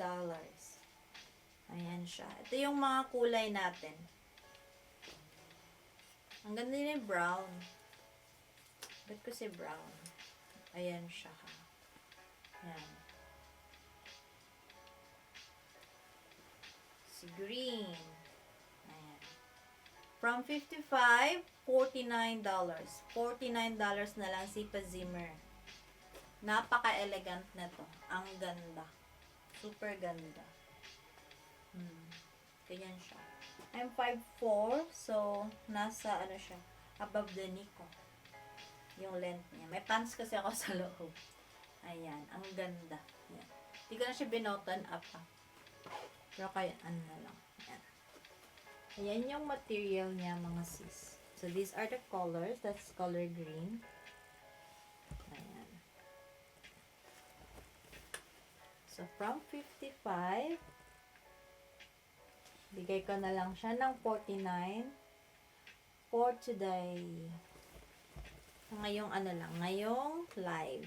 Ayan siya. Ito yung mga kulay natin. Ang ganda din yung brown. Ba't ko si brown? Ayan siya ha. Ayan. Si green. Ayan. From 55, $49. $49 na lang si Pazimmer. Napaka-elegant na to. Ang ganda. Super ganda. Ganyan siya. I'm 5'4", so nasa ano siya, above the knee ko. Yung length niya. May pants kasi ako sa loob. Ayan, ang ganda. Ayan. Hindi ko na siya binoton up. Pero kaya ano na lang. Ayan. Ayan yung material niya mga sis. So these are the colors. That's color green. Ayan. So from 55, bigay ko na lang siya ng 49 for today. Ngayong ano lang, ngayong live.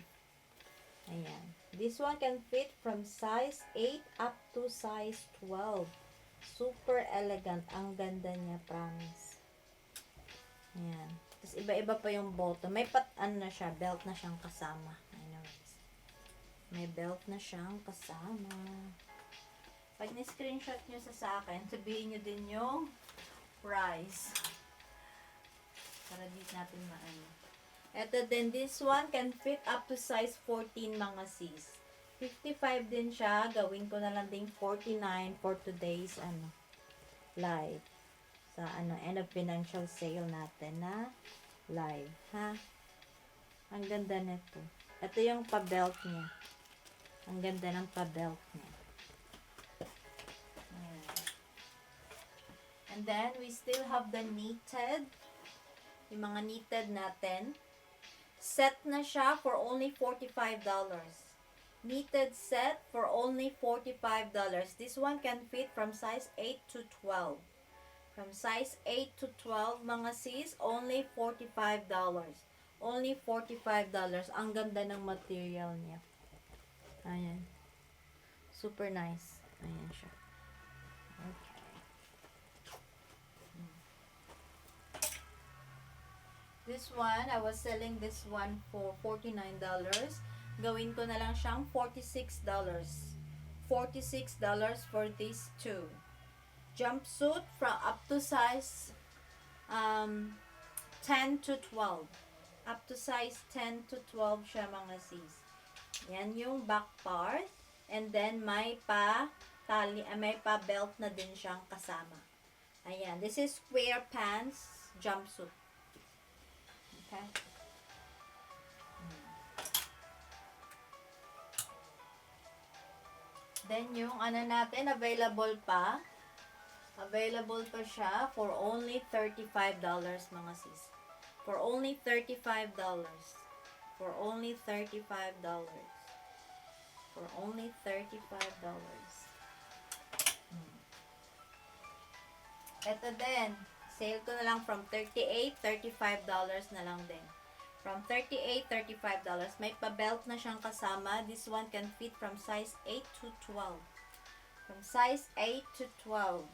Ayan. This one can fit from size 8 up to size 12. Super elegant. Ang ganda niya, promise. Ayan. Tapos iba-iba pa yung bottom. May ano na siya, belt na siyang kasama. Anyways. May belt na siyang kasama. Pag ni-screenshot nyo sa akin, sabihin nyo din yung price. Para di natin maano. Ito din, this one can fit up to size 14 mga sis. 55 din siya. Gawin ko na lang din 49 for today's live. Sa end of financial sale natin na live. Ha? Ang ganda nito. Ito yung pa-belt niya. Ang ganda ng pa-belt niya. And then, we still have the knitted. Yung mga knitted natin. Set na siya for only $45. Knitted set for only $45. This one can fit from size 8 to 12. From size 8 to 12, mga sis, only $45. Only $45. Ang ganda ng material niya. Ayan. Super nice. Ayan siya. Okay. This one, I was selling this one for $49. Gawin ko na lang siyang $46. $46 for these two. Jumpsuit from up to size 10 to 12. Up to size 10 to 12 siya mga sis. Yan yung back part. And then may pa-tali, may pa-belt na din siyang kasama. Ayan. This is square pants jumpsuit. Okay. Then, yung natin, available pa siya for only $35 mga sis. For only $35. For only $35. For only $35. Ito din. Sale ko na lang from $38, $35 na lang din. From $38, $35. May pa-belt na siyang kasama. This one can fit from size 8 to 12. From size 8 to 12.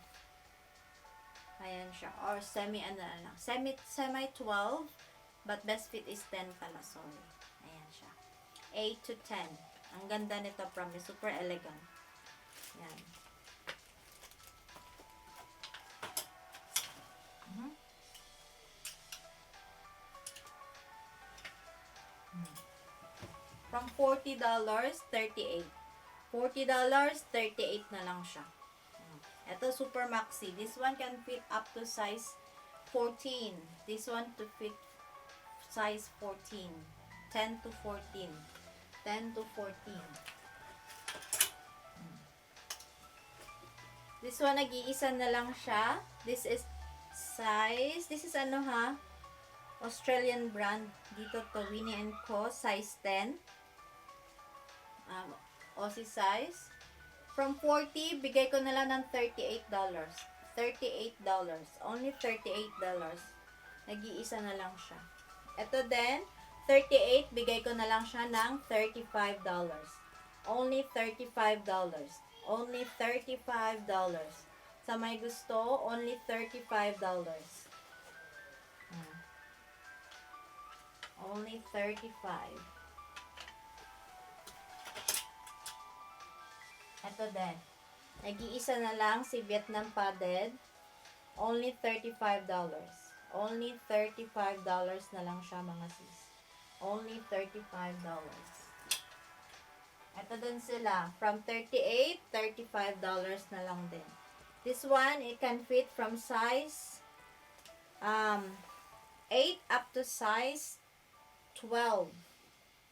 Ayan siya. Or semi 12. But best fit is 10 pala. Sorry. Ayan siya. 8 to 10. Ang ganda nito, promise. Super elegant. Ayan. $40, $38. $40, $38 na lang siya. Ito, super maxi. This one can fit up to size 14. This one to fit size 14. 10 to 14. 10 to 14. This one, nag-iisa na lang siya. This is size, this is ano ha? Australian brand. Dito to, Winnie & Co. Size 10. Aussie size. From 40, bigay ko na lang ng $38. $38. Only $38. Nag-iisa na lang siya. Ito din, 38, bigay ko na lang siya ng $35. Only $35. Only $35. Sa may gusto, only $35. Only $35. Ito din. Nag-iisa na lang si Vietnam padded. Only $35. Only $35 na lang siya, mga sis. Only $35. Ito din sila. From $38, $35 na lang din. This one, it can fit from size 8 up to size 12.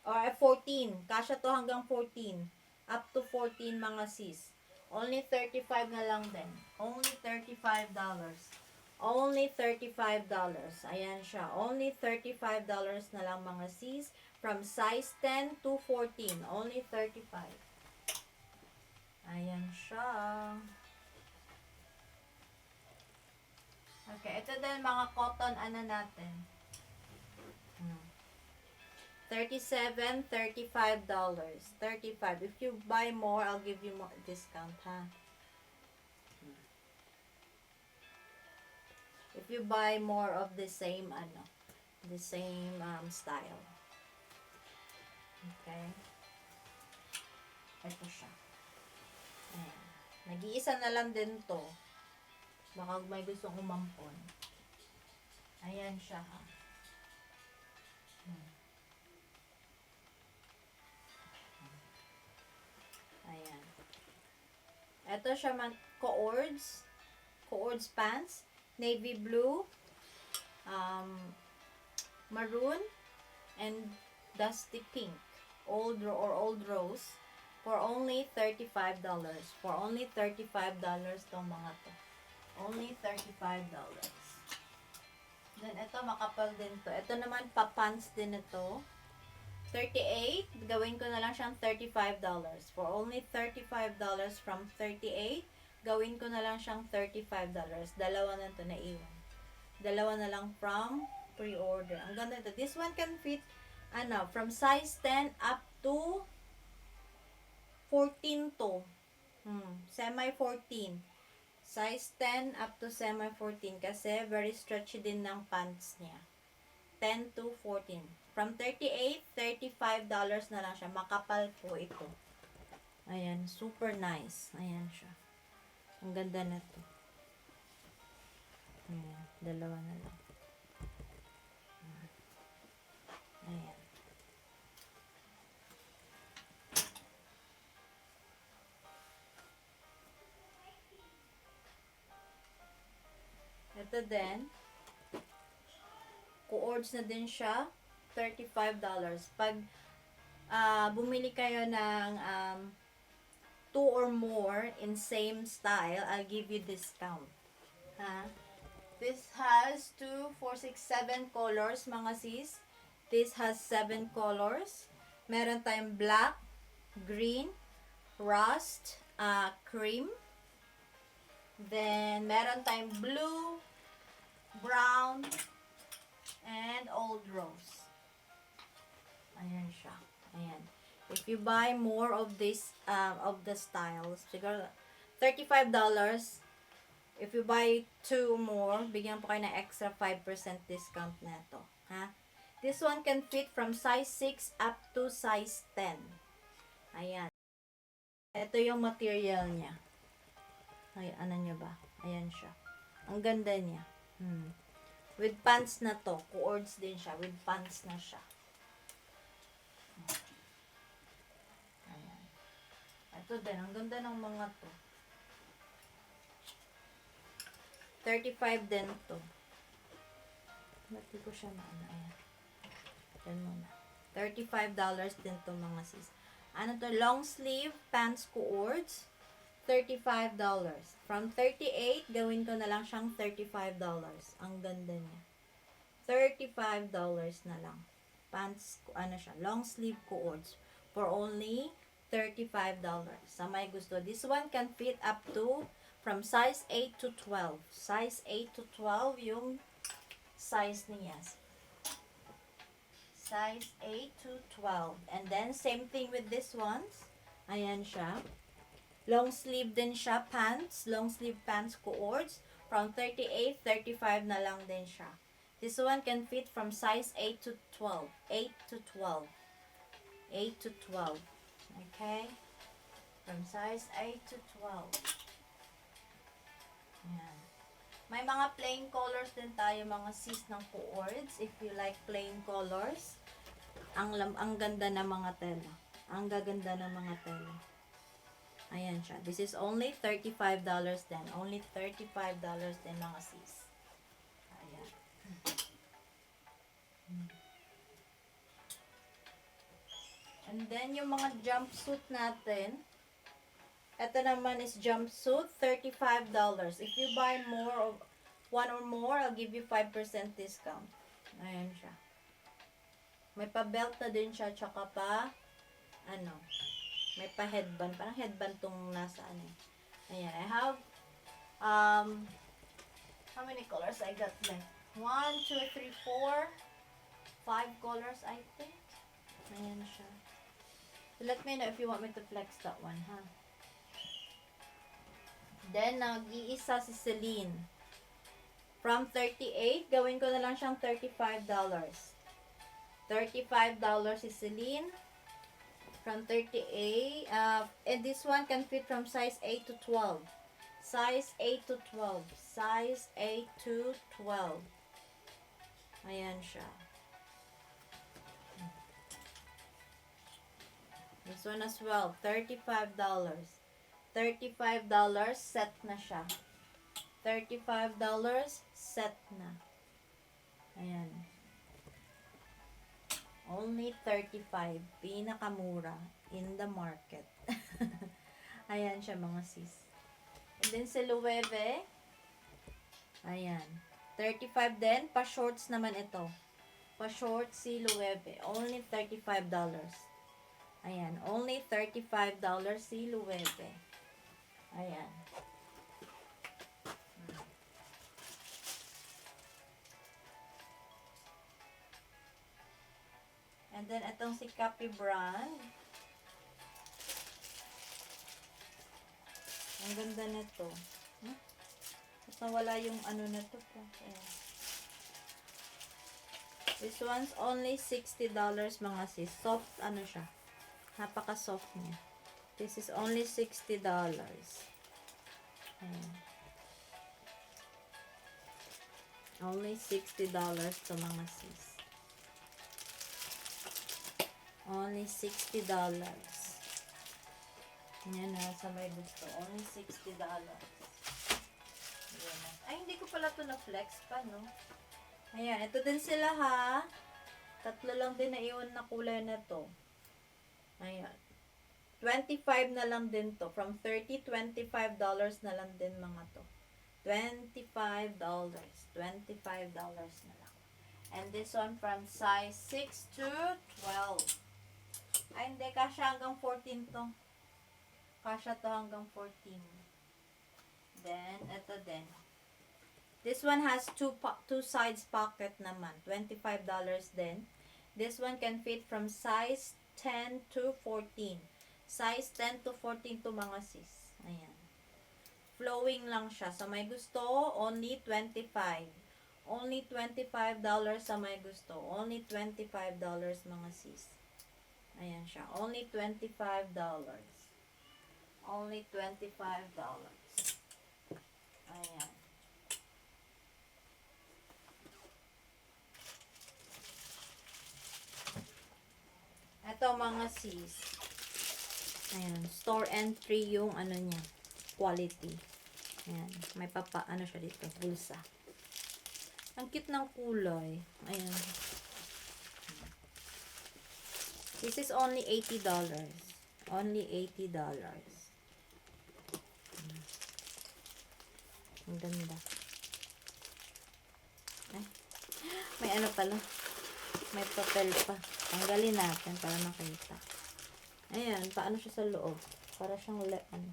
Or 14. Kasya to hanggang 14. Up to 14, mga sis. Only $35 na lang din. Only $35. Only $35. Ayan siya. Only $35 na lang, mga sis. From size 10 to 14. Only $35. Ayan siya. Okay. Ito din, mga cotton, ano natin. $37, $35. $35. If you buy more, I'll give you more discount, ha? If you buy more of the same, the same style. Okay? Ito siya. Ayan. Nag-iisa na lang din to. Baka may gustong umampon. Ayan siya, ha? Ayan. Ito siya man, co-ords pants, navy blue, maroon, and dusty pink, old rose, for only $35. For only $35 tong mga to. Only $35. Then, ito, makapal din to. Ito naman, pa-pants din ito. 38, gawin ko na lang siyang $35. For only $35 from 38, gawin ko na lang siyang $35. Dalawa na ito na iwan. Dalawa na lang from pre-order. Ang ganda ito. This one can fit, from size 10 up to 14 to. Semi-14. Size 10 up to semi-14 kasi very stretchy din ng pants niya. 10 to 14. From 38, $35 na lang siya. Makapal po ito. Ayan, super nice. Ayan siya. Ang ganda na to. Ayan, dalawa na lang. Ayan. Ito din. Co-ords na din siya. $35. Pag bumili kayo ng 2 or more in same style, I'll give you discount. Ha? This has 2, 4, 6, 7 colors, mga sis. This has 7 colors. Meron tayong black, green, rust, cream. Then, meron tayong blue, brown, and old rose. Ayan siya. Ayan. If you buy more of this, of the styles, siguro $35. If you buy 2 more, bigyan po kayo ng extra 5% discount na ito. Ha? This one can fit from size 6 up to size 10. Ayan. Ito yung material niya. Ay, ano niya ba? Ayan siya. Ang ganda niya. With pants na to. Co-ords din siya. With pants na siya. Ito din, ang ganda ng mga to. 35 din to. Ba't di ko siya maano? Ayan. Yan muna. $35 din to mga sis. Ano to? Long sleeve pants cords. $35. From 38, gawin ko na lang siyang $35. Ang ganda niya. $35 na lang. Pants, ano siya, long sleeve cords. For only $35. Sa may gusto. This one can fit up to from size 8 to 12. Size 8 to 12 yung size niya. Size 8 to 12. And then, same thing with this ones. Ayan siya. Long sleeve din siya, pants. Long sleeve pants cords. From 38, 35 na lang din siya. This one can fit from size 8 to 12. 8 to 12. 8 to 12. Okay? From size 8 to 12. Ayan. May mga plain colors din tayo, mga sis ng cords. If you like plain colors. Ang ganda ng mga tela. Ang gaganda ng mga tela. Ayan siya. This is only $35 din. Only $35 din mga sis. Ayan. And then, yung mga jumpsuit natin. Ito naman is jumpsuit, $35. If you buy more, one or more, I'll give you 5% discount. Ayan siya. May pa-belt na din siya, tsaka pa, ano, may pa-headband. Parang headband tong nasa, ano. Ayan, I have, how many colors I got left? 1, 2, 3, 4, 5 colors, I think. Ayan siya. So let me know if you want me to flex that one, ha? Then, nag-iisa si Celine. From 38, gawin ko na lang siyang $35. $35 si Celine. From 38, and this one can fit from size 8 to 12. Size 8 to 12. Size 8 to 12. Ayan siya. This one as well, $35. $35 set na siya. $35 set na. Ayan. Only 35. Pinakamura in the market. Ayan siya mga sis. And then si Loewe. Ayan. 35 din. Pa-shorts naman ito. Pa-shorts si Loewe. Only $35. Ayan. Only $35 si Loewe. Ayan. And then, itong si Copy brand. Ang ganda nito. At nawala yung ano nito po. Ayan. This one's only $60 mga sis. Soft ano siya. Napaka-soft niya. This is only $60. Ayan. Only $60 to mga sis. Only $60. Yan na, sa may gusto. Only $60. Ayan. Ay, hindi ko pala ito na-flex pa, no? Ayan, ito din sila, ha? Tatlo lang din na iwan na kulay na to. Ayan. 25 na lang din to. From 30, $25 na lang din mga to. $25. $25 na lang. And this one from size 6 to 12. Ay, hindi. Kasya hanggang 14 to. Kasya to hanggang 14. Then, ito din. This one has two sides pocket naman. $25 din. This one can fit from size 10 to 14. Size 10 to 14 to mga sis. Ayan. Flowing lang siya. Sa may gusto, only 25. Only $25 sa may gusto. Only $25 mga sis. Ayan siya. Only $25. Only $25. Ayan. Ito mga sis. Ayan, store entry yung ano niya, quality. Ayan, may ano siya dito, bulsa. Ang cute ng kulay. Ayan. This is only $80. Only $80. Ang ganda. Ay, may ano pala. May papel pa. Tanggalin natin para makita. Ayan, paano siya sa loob? Para siyang ano,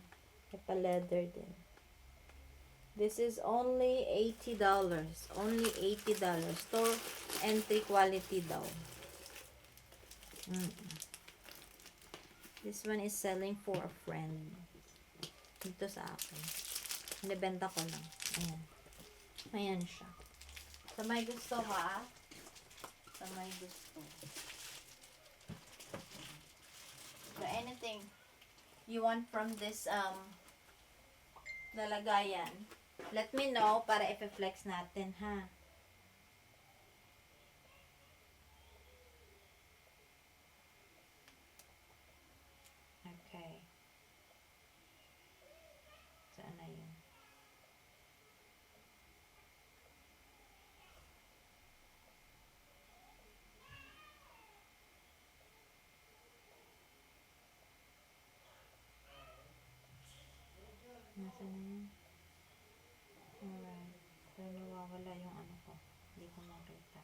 may pa-leather din. This is only $80. Only $80. Store entry quality daw. This one is selling for a friend. Dito sa akin. Nibenta ko lang. Ayan. Ayan siya. Sa may gusto ha? Sa may gusto. So, anything you want from this lalagayan, let me know para i-flex natin, ha? Okay. Saan na yun? Nasaan na yun? Alright. Pero nawawala yung ano ko. Hindi ko makita.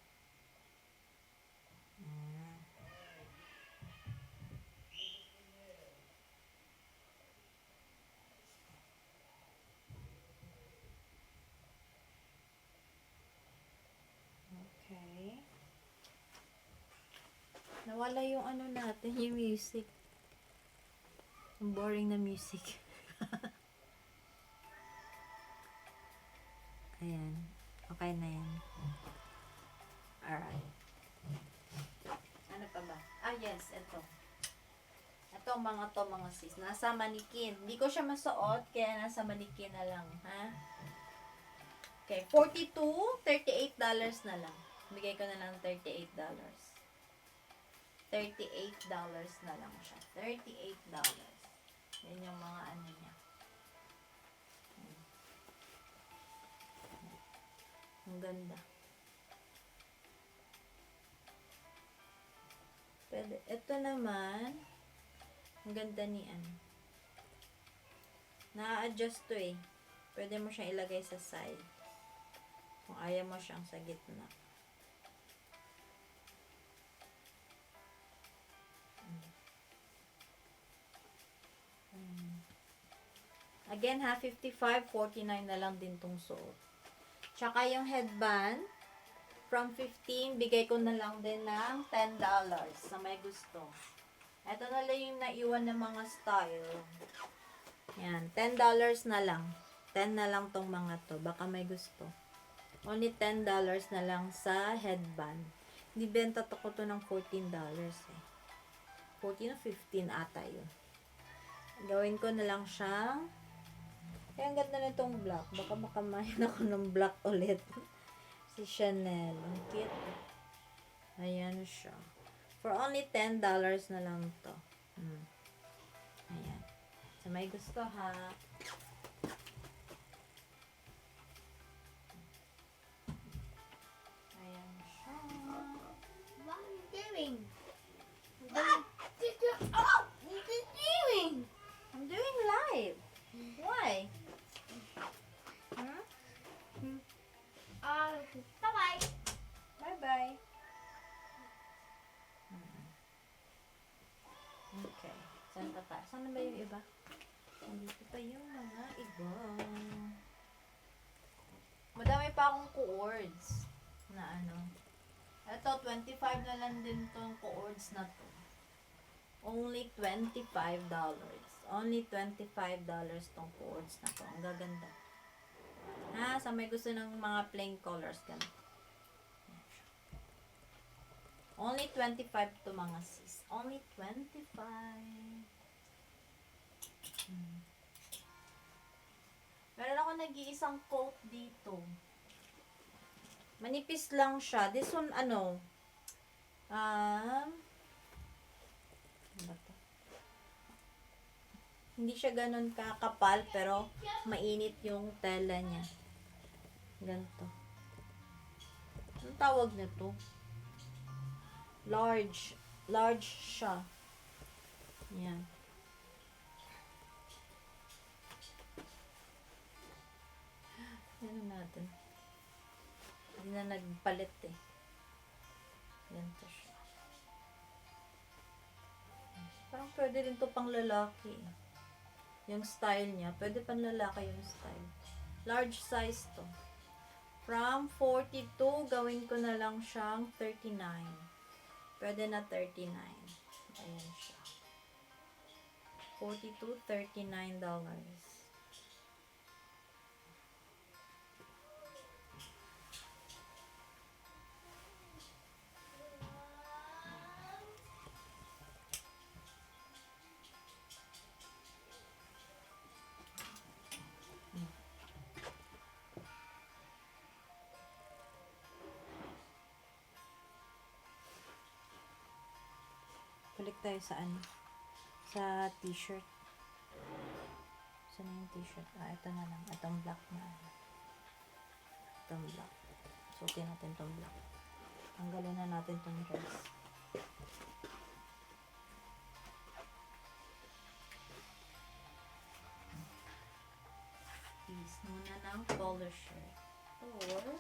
Okay. Nawala yung ano natin, yung music. Ang boring na music. Ayan. Okay na yan. Alright. Ano pa ba? Ah, yes. Ito. Ito mga sis. Nasa manikin. Hindi ko siya masuot, kaya nasa manikin na lang. Ha? Okay. $42, $38 na lang. Bigay ko na lang $38. $38 na lang siya. $38. Yan yung mga ano niya. Ang ganda. Pwede. Ito naman, ang ganda ni ano. Na-adjust to eh. Pwede mo siyang ilagay sa side. Kung ayaw mo siyang sa gitna. Again ha, $55.49 na lang din tong suot. Tsaka yung headband, from 15, bigay ko na lang din ng $10 sa may gusto. Ito na lang yung naiwan ng mga style. Yan, $10 na lang. 10 na lang tong mga to. Baka may gusto. Only $10 na lang sa headband. Hindi benta to ko to ng $14 eh. 14 o 15 ata yun. Gawin ko na lang siyang kaya ang ganda na itong black. Baka makamahin ako ng black ulit. Si Chanel. Ang cute. Ayan siya. For only $10 na lang to. Ayan. So, may gusto ha. Ayan siya. What are you doing? What are you doing? I'm doing live. Why? Bye-bye. Bye-bye. Okay. Saan pa tayo? Saan na ba yung iba? Nandito pa yung mga iba. Madami pa akong cords na ano. Ito, 25 na lang din tong cords na to. Only $25. Only $25 tong cords na to. Ang gaganda. Ha, sa may gusto ng mga plain colors ganito. Only 25 to mga sis. Only 25. Meron ako nag-iisang coat dito. Manipis lang siya. This one, ano ba to? Hindi siya ganun kakapal, pero mainit yung tela niya. Ganito. Anong tawag nito? Large. Large siya. Yan. Ano natin? Hindi na nagpalit eh. Ganito siya. Parang pwede rin to pang lalaki. Yung style niya. Pwede pang lalaki yung style. Large size to. From 42, gawin ko na lang siyang 39. Pwede na 39. Ayan siya. 42, $39. Balik tayo sa ano? Sa t-shirt. Saan yung t-shirt? Ito na lang. Itong black na. Itong black. Suotin natin itong black. Tanggalin na natin itong dress. Piece muna ng polo shirt. Or,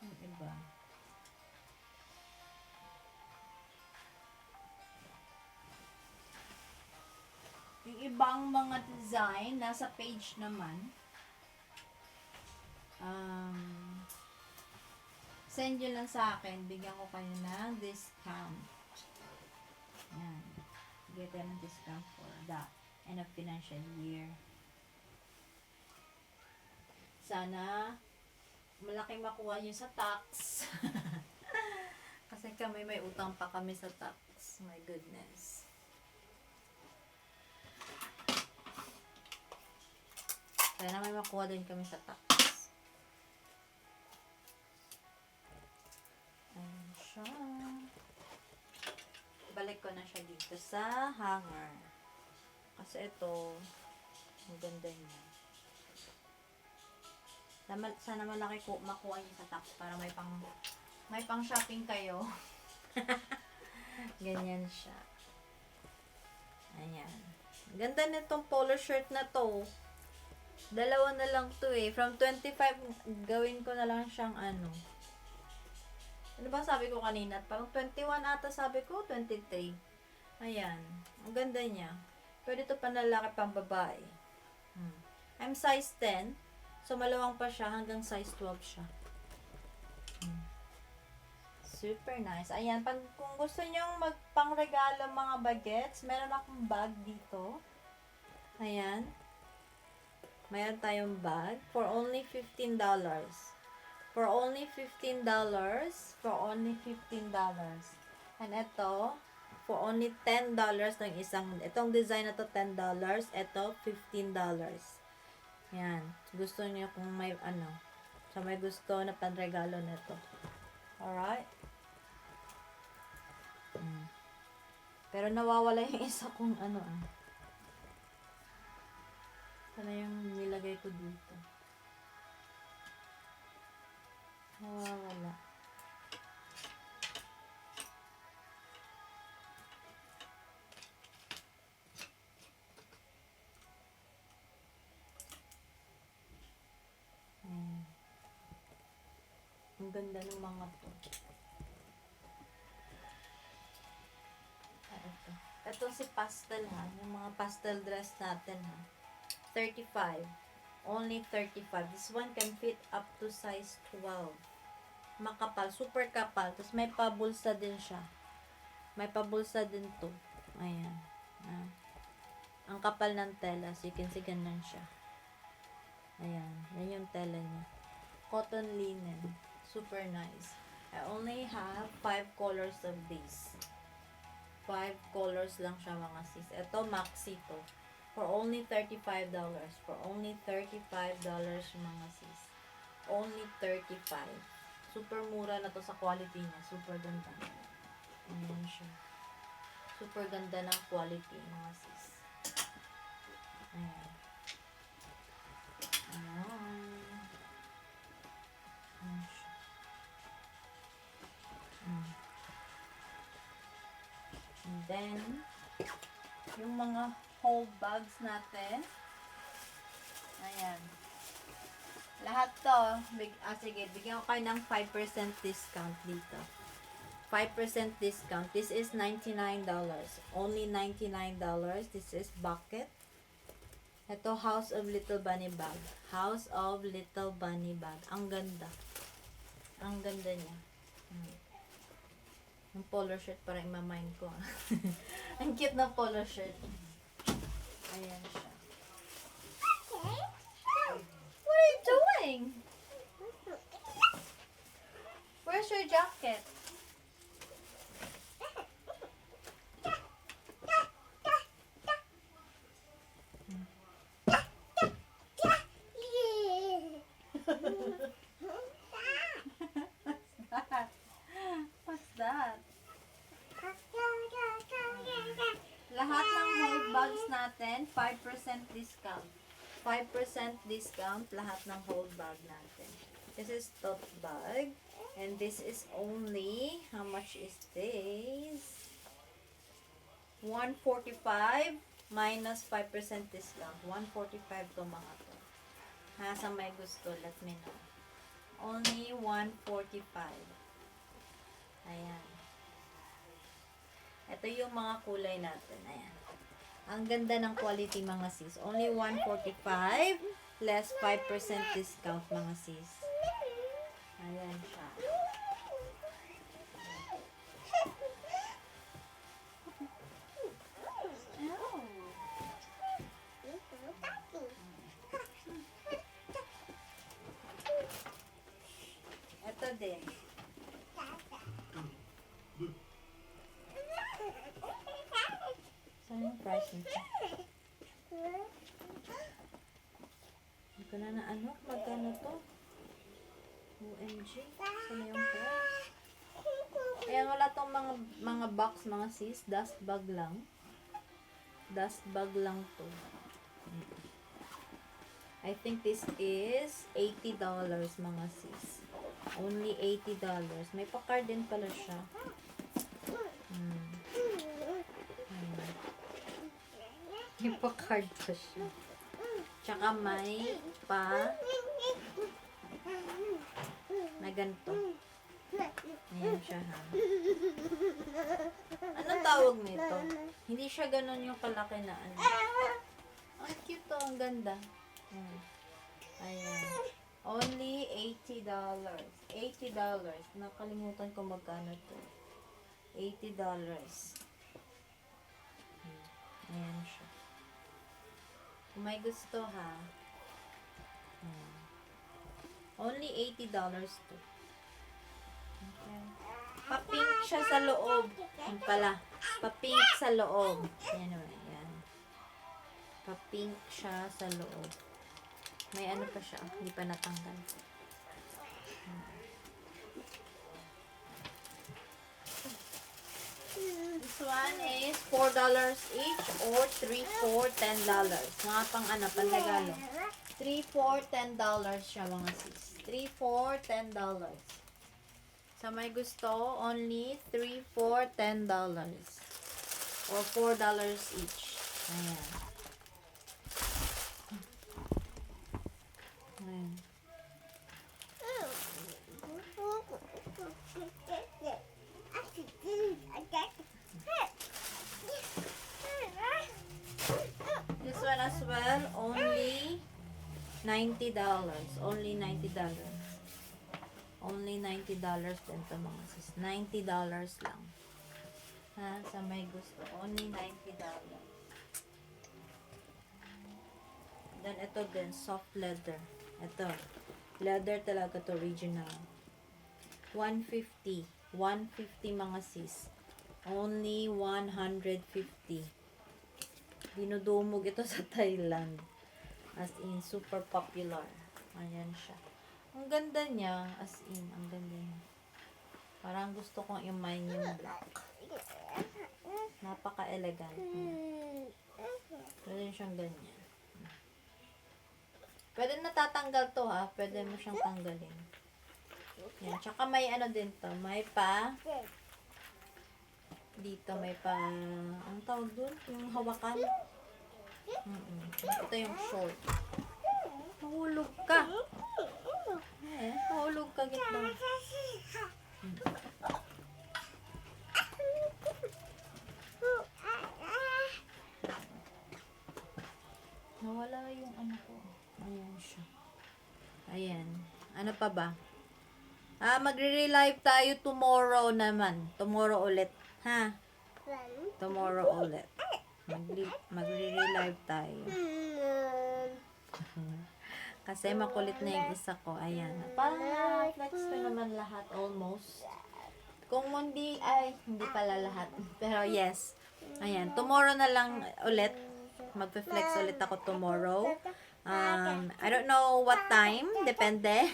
yung iba. Yung ibang mga design, nasa page naman. Send nyo lang sa akin. Bigyan ko kayo ng discount. Yan. Get them ng discount for the end of financial year. Sana malaking makuha nyo sa tax. Kasi kami may utang pa kami sa tax. My goodness. Sana may makuha din kami sa tax. Ayan siya. Balik ko na siya dito sa hanger. Kasi ito, ang ganda niya. Sana malaki ko makuha niyo sa tax para may pang shopping kayo. Ganyan siya. Ayan. Ganda nitong polo shirt na to. Dalawa na lang to eh. From 25, gawin ko na lang siyang ano. Ano ba sabi ko kanina? Parang 21 ata sabi ko, 23. Ayan. Ang ganda niya. Pwede to panlalaki pang babae. I'm size 10. So, malawang pa siya. Hanggang size 12 siya. Super nice. Ayan. Kung gusto nyong magpangregalo mga bagets, meron akong bag dito. Ayan. Mayroon tayong bag for only $15. For only $15. For only $15. And ito, for only $10 ng isang, itong design na to $10. Ito, $15. Yan. Gusto niyo kung may ano, so may gusto na panregalo nito. Alright? Pero nawawala yung isa kong ano Sana yung nilagay ko dito. Nawawala. Ang ganda ng mga to. Ito. Ito si pastel ha. Yung mga pastel dress natin ha. 35. Only 35. This one can fit up to size 12. Makapal. Super kapal. Tapos may pabulsa din siya. May pabulsa din to. Ayan. Ang kapal ng tela. So you can see ganun siya. Ayan. Yan yung tela niya. Cotton linen. Super nice. I only have 5 colors of this. 5 colors lang siya mga sis. Ito maxi to. For only $35. For only $35 mga sis. Only 35. Super mura na to sa quality niya. Super ganda. Ayan siya. Super ganda ng quality mga sis. Then, yung mga whole bags natin. Ayan. Lahat to, sige, bigyan ko kayo ng 5% discount dito. 5% discount. This is $99. Only $99. This is bucket. Ito, House of Little Bunny bag. House of Little Bunny bag. Ang ganda. Ang ganda niya. Yung polo shirt, parang imamind ko. Ang cute na polo shirt. Ayan siya. What are you doing? Where's your jacket? What's that? Lahat ng whole bags natin, 5% discount. 5% discount, lahat ng whole bag natin. This is tote bag. And this is only, how much is this? $145 minus 5% discount. $145 to mga to. Ha, sa may gusto, let me know. Only $145. Ayan. Ito yung mga kulay natin. Ayan. Ang ganda ng quality mga sis. Only $145 less 5% discount mga sis. Ayan siya. Ito din. Saan yung price nito? Hindi ko na ano. Magkano to? OMG. Saan yung price? Ayan, wala tong mga box, mga sis. Dust bag lang. Dust bag lang to. I think this is $80 mga sis. Only $80. May pa-card din pala siya. May pa-card pa siya. Tsaka may na ganito. Ayan siya ha. Anong tawag nito? Hindi siya ganun yung kalaki na ano. Ang cute to. Ang ganda. Ayan. Only $80. $80. Nakalimutan ko magkano to. $80. Ayan siya. Kung may gusto ha. Only $80 to. Okay. Pa-pink siya sa loob. Yan pala. Pa-pink sa loob. Yan o. Yan. Pa-pink siya sa loob. May ano pa siya. Hindi pa natanggal. This one is $4 each or 3, 4, $10. Mga pang ano, pang-regalo. 3, 4, $10 siya mga sis. 3, 4, $10. Sa may gusto, only 3, 4, $10. Or $4 each. Ayan. Ayan. This one as well, only $90. Only $90. Only $90 din to mga sis. $90 lang. Ha? Sa may gusto. Only $90. Then, ito din. Soft leather. Ito. Leather talaga to. Original. $150. $150 mga sis. Only $150. Dinudumog ito sa Thailand. As in, super popular. Ayan siya. Ang ganda niya. As in, ang ganda niya. Parang gusto kong i-mine yung black. Napaka-elegant. Pwede siyang ganyan. Pwede natatanggal to ha. Pwede mo siyang tanggalin. Yan. Tsaka may ano din to. Dito may pa, ang tawag doon? Yung hawakan. Ito yung short. Mahulog ka. Mahulog ka gitna. Nawala yung ano ko. Ayan siya. Ayan. Ano pa ba? Magre-relive tayo tomorrow naman. Tomorrow ulit. Ha? Tomorrow ulit. Magre-relive tayo. Kasi makulit na yung isa ko. Ayan. Parang na-flex ko naman lahat almost. Kung hindi, hindi pala lahat. Pero yes. Ayan. Tomorrow na lang ulit. Magpe-flex ulit ako tomorrow. I don't know what time. Depende.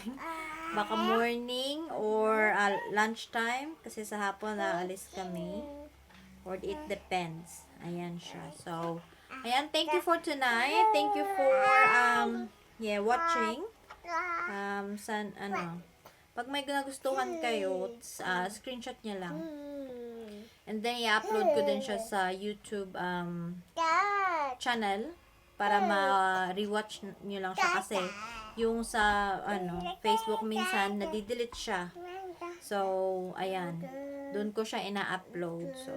Baka morning or lunchtime. Kasi sa hapon aalis kami. Or it depends. Ayan siya. So, ayan. Thank you for tonight. Thank you for watching. Pag may nagustuhan kayo, screenshot niya lang. And then, i-upload ko din siya sa YouTube channel para ma-rewatch nyo lang siya kasi yung sa Facebook minsan nadidelete siya. So, ayan. Doon ko siya ina-upload. So,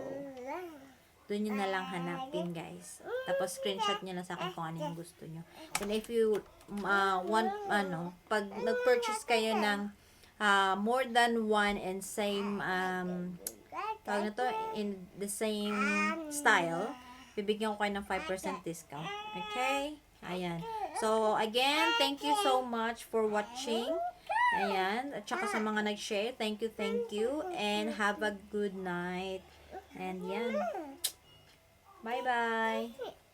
doon nyo na lang hanapin, guys. Tapos, screenshot nyo lang sa akin kung ano yung gusto nyo. And if you want, pag nag-purchase kayo ng more than one and same tawag na to, in the same style, bibigyan ko kayo ng 5% discount. Okay? Ayan. So, again, thank you so much for watching. Ayan. At saka sa mga nag-share, thank you. And have a good night. And yan. Bye-bye.